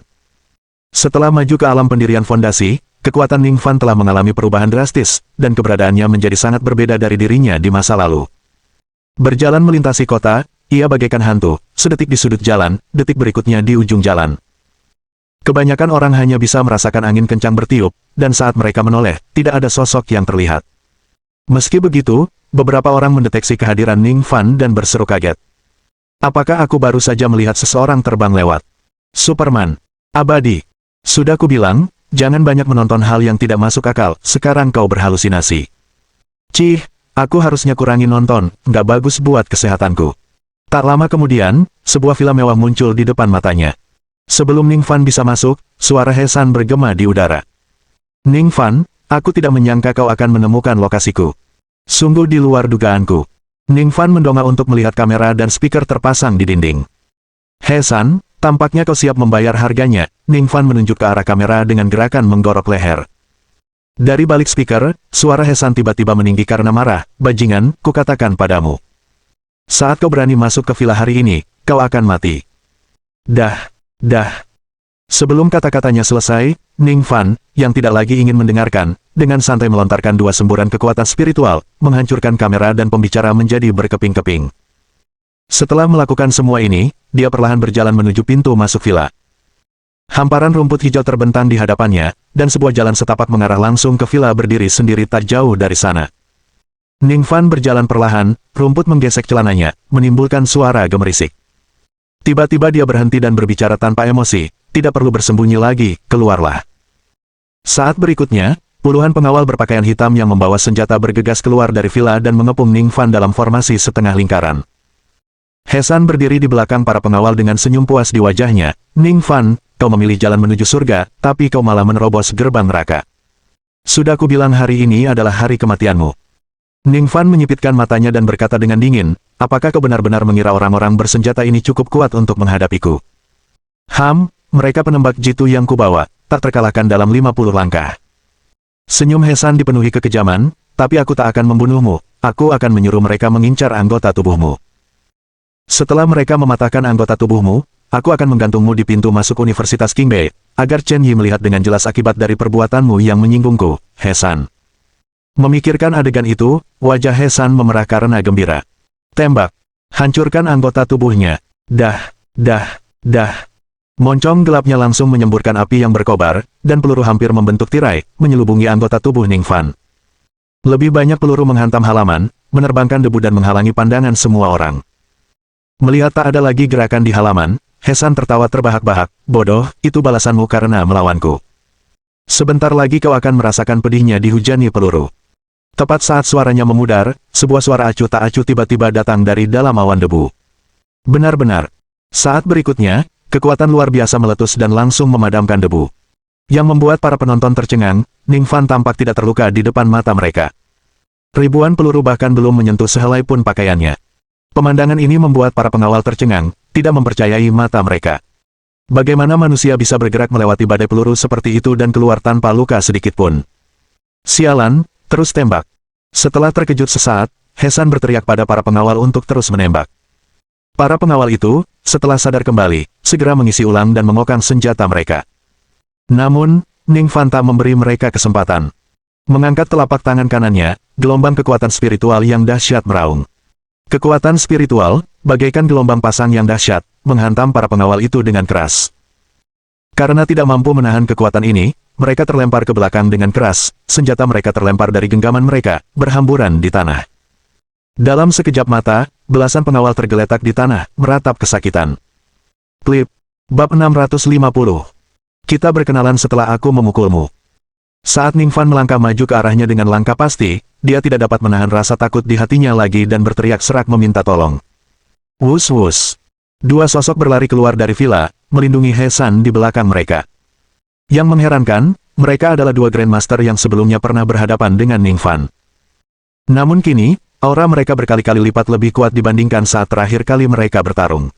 Setelah maju ke alam pendirian fondasi, kekuatan Ning Fan telah mengalami perubahan drastis, dan keberadaannya menjadi sangat berbeda dari dirinya di masa lalu. Berjalan melintasi kota, ia bagaikan hantu, sedetik di sudut jalan, detik berikutnya di ujung jalan. Kebanyakan orang hanya bisa merasakan angin kencang bertiup, dan saat mereka menoleh, tidak ada sosok yang terlihat. Meski begitu, beberapa orang mendeteksi kehadiran Ning Fan dan berseru kaget. Apakah aku baru saja melihat seseorang terbang lewat? Superman. Abadi. Sudah kubilang, jangan banyak menonton hal yang tidak masuk akal, sekarang kau berhalusinasi. Cih, aku harusnya kurangi nonton, nggak bagus buat kesehatanku. Tak lama kemudian, sebuah villa mewah muncul di depan matanya. Sebelum Ning Fan bisa masuk, suara He San bergema di udara. Ning Fan, aku tidak menyangka kau akan menemukan lokasiku. Sungguh di luar dugaanku. Ning Fan mendongak untuk melihat kamera dan speaker terpasang di dinding. He San, tampaknya kau siap membayar harganya. Ning Fan menunjuk ke arah kamera dengan gerakan menggorok leher. Dari balik speaker, suara He San tiba-tiba meninggi karena marah. Bajingan, kukatakan padamu. Saat kau berani masuk ke villa hari ini, kau akan mati. Dah. Sebelum kata-katanya selesai, Ning Fan, yang tidak lagi ingin mendengarkan, dengan santai melontarkan dua semburan kekuatan spiritual, menghancurkan kamera dan pembicara menjadi berkeping-keping. Setelah melakukan semua ini, dia perlahan berjalan menuju pintu masuk villa. Hamparan rumput hijau terbentang di hadapannya, dan sebuah jalan setapak mengarah langsung ke villa berdiri sendiri tak jauh dari sana. Ning Fan berjalan perlahan, rumput menggesek celananya, menimbulkan suara gemerisik. Tiba-tiba dia berhenti dan berbicara tanpa emosi, tidak perlu bersembunyi lagi, keluarlah. Saat berikutnya, puluhan pengawal berpakaian hitam yang membawa senjata bergegas keluar dari villa dan mengepung Ning Fan dalam formasi setengah lingkaran. He San berdiri di belakang para pengawal dengan senyum puas di wajahnya. Ning Fan, kau memilih jalan menuju surga, tapi kau malah menerobos gerbang neraka. Sudah kubilang hari ini adalah hari kematianmu. Ning Fan menyipitkan matanya dan berkata dengan dingin, apakah kau benar-benar mengira orang-orang bersenjata ini cukup kuat untuk menghadapiku? Mereka penembak jitu yang kubawa, tak terkalahkan dalam 50 langkah. Senyum He San dipenuhi kekejaman, tapi aku tak akan membunuhmu, aku akan menyuruh mereka mengincar anggota tubuhmu. Setelah mereka mematahkan anggota tubuhmu, aku akan menggantungmu di pintu masuk Universitas Qingbei, agar Chen Yi melihat dengan jelas akibat dari perbuatanmu yang menyinggungku, He San. Memikirkan adegan itu, wajah He San memerah karena gembira. Tembak. Hancurkan anggota tubuhnya. Dah. Moncong gelapnya langsung menyemburkan api yang berkobar, dan peluru hampir membentuk tirai, menyelubungi anggota tubuh Ning Fan. Lebih banyak peluru menghantam halaman, menerbangkan debu dan menghalangi pandangan semua orang. Melihat tak ada lagi gerakan di halaman, He San tertawa terbahak-bahak, "Bodoh, itu balasanmu karena melawanku. Sebentar lagi kau akan merasakan pedihnya dihujani peluru." Tepat saat suaranya memudar, sebuah suara acuh tak acuh tiba-tiba datang dari dalam awan debu. Benar-benar. Saat berikutnya, kekuatan luar biasa meletus dan langsung memadamkan debu. Yang membuat para penonton tercengang, Ning Fan tampak tidak terluka di depan mata mereka. Ribuan peluru bahkan belum menyentuh sehelai pun pakaiannya. Pemandangan ini membuat para pengawal tercengang, tidak mempercayai mata mereka. Bagaimana manusia bisa bergerak melewati badai peluru seperti itu dan keluar tanpa luka sedikit pun? Sialan, terus tembak. Setelah terkejut sesaat, He San berteriak pada para pengawal untuk terus menembak. Para pengawal itu, setelah sadar kembali, segera mengisi ulang dan mengokang senjata mereka. Namun, Ning Fan tak memberi mereka kesempatan. Mengangkat telapak tangan kanannya, gelombang kekuatan spiritual yang dahsyat meraung. Kekuatan spiritual, bagaikan gelombang pasang yang dahsyat, menghantam para pengawal itu dengan keras. Karena tidak mampu menahan kekuatan ini, mereka terlempar ke belakang dengan keras, senjata mereka terlempar dari genggaman mereka, berhamburan di tanah. Dalam sekejap mata, belasan pengawal tergeletak di tanah, meratap kesakitan. Klip. Bab 650. Kita berkenalan setelah aku memukulmu. Saat Ning Fan melangkah maju ke arahnya dengan langkah pasti, dia tidak dapat menahan rasa takut di hatinya lagi dan berteriak serak meminta tolong. Wus-wus. Dua sosok berlari keluar dari villa, melindungi He San di belakang mereka. Yang mengherankan, mereka adalah dua Grandmaster yang sebelumnya pernah berhadapan dengan Ning Fan. Namun kini, aura mereka berkali-kali lipat lebih kuat dibandingkan saat terakhir kali mereka bertarung.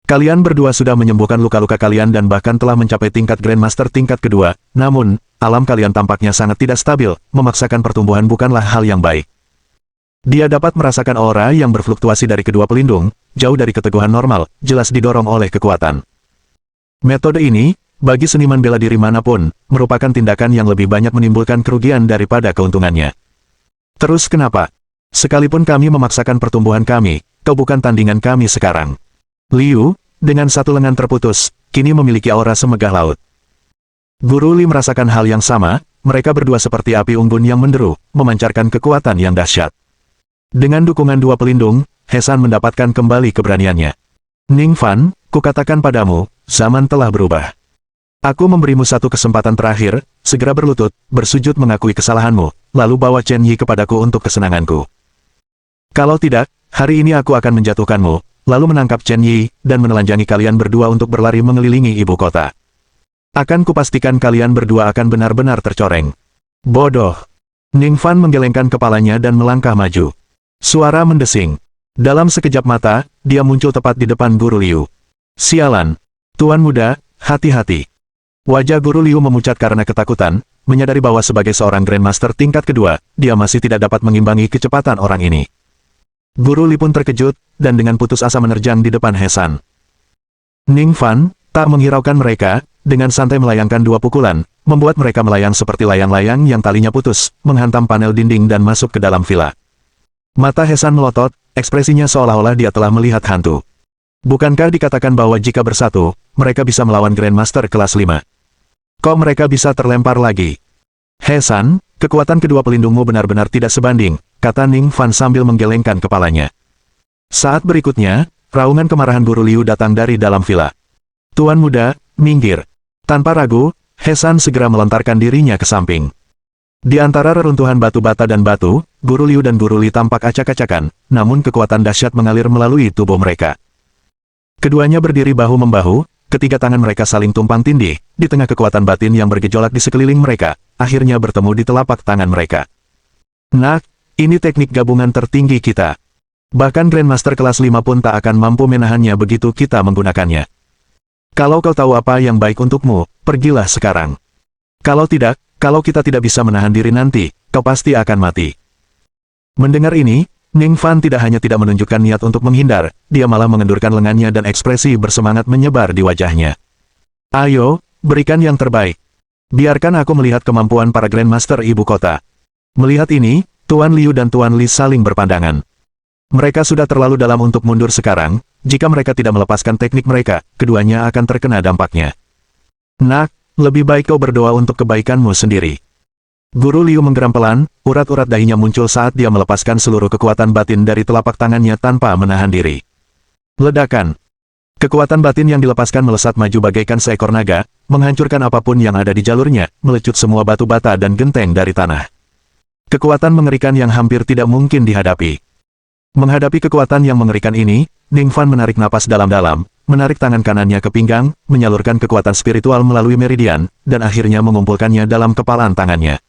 Kalian berdua sudah menyembuhkan luka-luka kalian dan bahkan telah mencapai tingkat Grandmaster tingkat kedua, namun, alam kalian tampaknya sangat tidak stabil, memaksakan pertumbuhan bukanlah hal yang baik. Dia dapat merasakan aura yang berfluktuasi dari kedua pelindung, jauh dari keteguhan normal, jelas didorong oleh kekuatan. Metode ini, bagi seniman bela diri manapun, merupakan tindakan yang lebih banyak menimbulkan kerugian daripada keuntungannya. Terus kenapa? Sekalipun kami memaksakan pertumbuhan kami, kau bukan tandingan kami sekarang. Liu, dengan satu lengan terputus, kini memiliki aura semegah laut. Guru Li merasakan hal yang sama, mereka berdua seperti api unggun yang menderu, memancarkan kekuatan yang dahsyat. Dengan dukungan dua pelindung, He San mendapatkan kembali keberaniannya. Ning Fan, kukatakan padamu, zaman telah berubah. Aku memberimu satu kesempatan terakhir, segera berlutut, bersujud mengakui kesalahanmu, lalu bawa Chen Yi kepadaku untuk kesenanganku. Kalau tidak, hari ini aku akan menjatuhkanmu, lalu menangkap Chen Yi, dan menelanjangi kalian berdua untuk berlari mengelilingi ibu kota. Akan kupastikan kalian berdua akan benar-benar tercoreng. Bodoh. Ning Fan menggelengkan kepalanya dan melangkah maju. Suara mendesing. Dalam sekejap mata, dia muncul tepat di depan Guru Liu. Sialan. Tuan muda, hati-hati. Wajah Guru Liu memucat karena ketakutan, menyadari bahwa sebagai seorang Grandmaster tingkat kedua, dia masih tidak dapat mengimbangi kecepatan orang ini. Guru Li pun terkejut, dan dengan putus asa menerjang di depan He San. Ning Fan, tak menghiraukan mereka, dengan santai melayangkan dua pukulan, membuat mereka melayang seperti layang-layang yang talinya putus, menghantam panel dinding dan masuk ke dalam villa. Mata He San melotot, ekspresinya seolah-olah dia telah melihat hantu. Bukankah dikatakan bahwa jika bersatu, mereka bisa melawan Grandmaster kelas 5? Kok mereka bisa terlempar lagi? He San, kekuatan kedua pelindungmu benar-benar tidak sebanding, kata Ning Fan sambil menggelengkan kepalanya. Saat berikutnya, raungan kemarahan Guru Liu datang dari dalam villa. Tuan muda, minggir. Tanpa ragu, He San segera melontarkan dirinya ke samping. Di antara reruntuhan batu bata dan batu, Guru Liu dan Guru Li tampak acak-acakan, namun kekuatan dahsyat mengalir melalui tubuh mereka. Keduanya berdiri bahu-membahu, ketiga tangan mereka saling tumpang tindih, di tengah kekuatan batin yang bergejolak di sekeliling mereka, akhirnya bertemu di telapak tangan mereka. Nak, ini teknik gabungan tertinggi kita. Bahkan Grandmaster kelas 5 pun tak akan mampu menahannya begitu kita menggunakannya. Kalau kau tahu apa yang baik untukmu, pergilah sekarang. Kalau tidak, kalau kita tidak bisa menahan diri nanti, kau pasti akan mati. Mendengar ini, Ning Fan tidak hanya tidak menunjukkan niat untuk menghindar, dia malah mengendurkan lengannya dan ekspresi bersemangat menyebar di wajahnya. Ayo, berikan yang terbaik. Biarkan aku melihat kemampuan para Grandmaster ibu kota. Melihat ini, Tuan Liu dan Tuan Li saling berpandangan. Mereka sudah terlalu dalam untuk mundur sekarang, jika mereka tidak melepaskan teknik mereka, keduanya akan terkena dampaknya. Nak, lebih baik kau berdoa untuk kebaikanmu sendiri. Guru Liu menggeram pelan, urat-urat dahinya muncul saat dia melepaskan seluruh kekuatan batin dari telapak tangannya tanpa menahan diri. Ledakan. Kekuatan batin yang dilepaskan melesat maju bagaikan seekor naga, menghancurkan apapun yang ada di jalurnya, melecut semua batu bata dan genteng dari tanah. Kekuatan mengerikan yang hampir tidak mungkin dihadapi. Menghadapi kekuatan yang mengerikan ini, Ning Fan menarik napas dalam-dalam, menarik tangan kanannya ke pinggang, menyalurkan kekuatan spiritual melalui meridian, dan akhirnya mengumpulkannya dalam kepalan tangannya.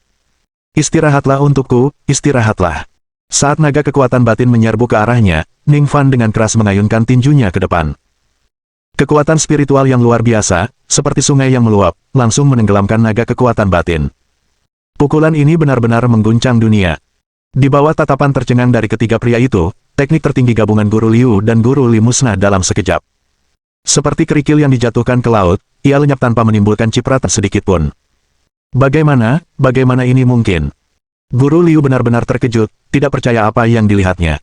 Istirahatlah untukku, istirahatlah. Saat naga kekuatan batin menyerbu ke arahnya, Ning Fan dengan keras mengayunkan tinjunya ke depan. Kekuatan spiritual yang luar biasa, seperti sungai yang meluap, langsung menenggelamkan naga kekuatan batin. Pukulan ini benar-benar mengguncang dunia. Di bawah tatapan tercengang dari ketiga pria itu, teknik tertinggi gabungan Guru Liu dan Guru Li musnah dalam sekejap. Seperti kerikil yang dijatuhkan ke laut, ia lenyap tanpa menimbulkan cipratan sedikit pun. Bagaimana ini mungkin? Guru Liu benar-benar terkejut, tidak percaya apa yang dilihatnya.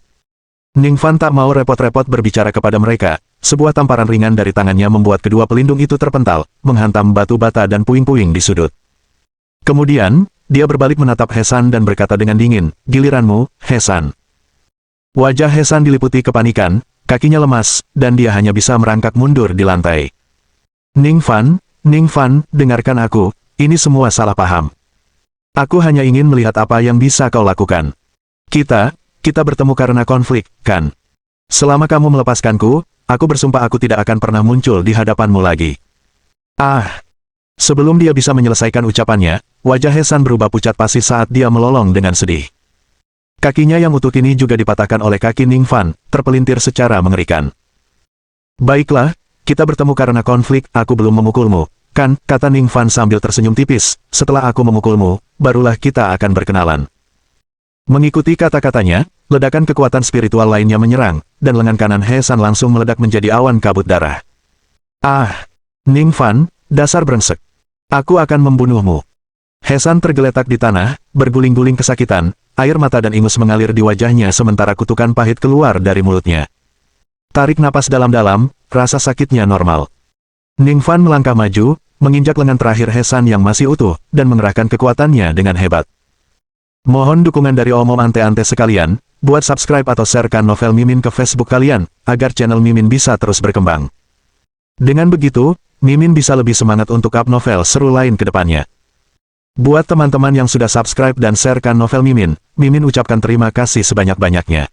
Ning Fan tak mau repot-repot berbicara kepada mereka. Sebuah tamparan ringan dari tangannya membuat kedua pelindung itu terpental, menghantam batu bata dan puing-puing di sudut. Kemudian, dia berbalik menatap He San dan berkata dengan dingin, "Giliranmu, He San." Wajah He San diliputi kepanikan, kakinya lemas, dan dia hanya bisa merangkak mundur di lantai. Ning Fan, dengarkan aku, ini semua salah paham. Aku hanya ingin melihat apa yang bisa kau lakukan. Kita bertemu karena konflik, kan? Selama kamu melepaskanku, aku bersumpah aku tidak akan pernah muncul di hadapanmu lagi. Sebelum dia bisa menyelesaikan ucapannya, wajah He San berubah pucat pasi saat dia melolong dengan sedih. Kakinya yang utuh ini juga dipatahkan oleh kaki Ning Fan, terpelintir secara mengerikan. Baiklah, kita bertemu karena konflik, aku belum memukulmu, kan, kata Ning Fan sambil tersenyum tipis, setelah aku memukulmu, barulah kita akan berkenalan. Mengikuti kata-katanya, ledakan kekuatan spiritual lainnya menyerang, dan lengan kanan He San langsung meledak menjadi awan kabut darah. Ning Fan, dasar brengsek. Aku akan membunuhmu. He San tergeletak di tanah, berguling-guling kesakitan, air mata dan ingus mengalir di wajahnya sementara kutukan pahit keluar dari mulutnya. Tarik napas dalam-dalam, rasa sakitnya normal. Ning Fan melangkah maju, menginjak lengan terakhir He San yang masih utuh, dan mengerahkan kekuatannya dengan hebat. Mohon dukungan dari omom ante-ante sekalian, buat subscribe atau sharekan novel Mimin ke Facebook kalian, agar channel Mimin bisa terus berkembang. Dengan begitu, Mimin bisa lebih semangat untuk up novel seru lain ke depannya. Buat teman-teman yang sudah subscribe dan sharekan novel Mimin, Mimin ucapkan terima kasih sebanyak-banyaknya.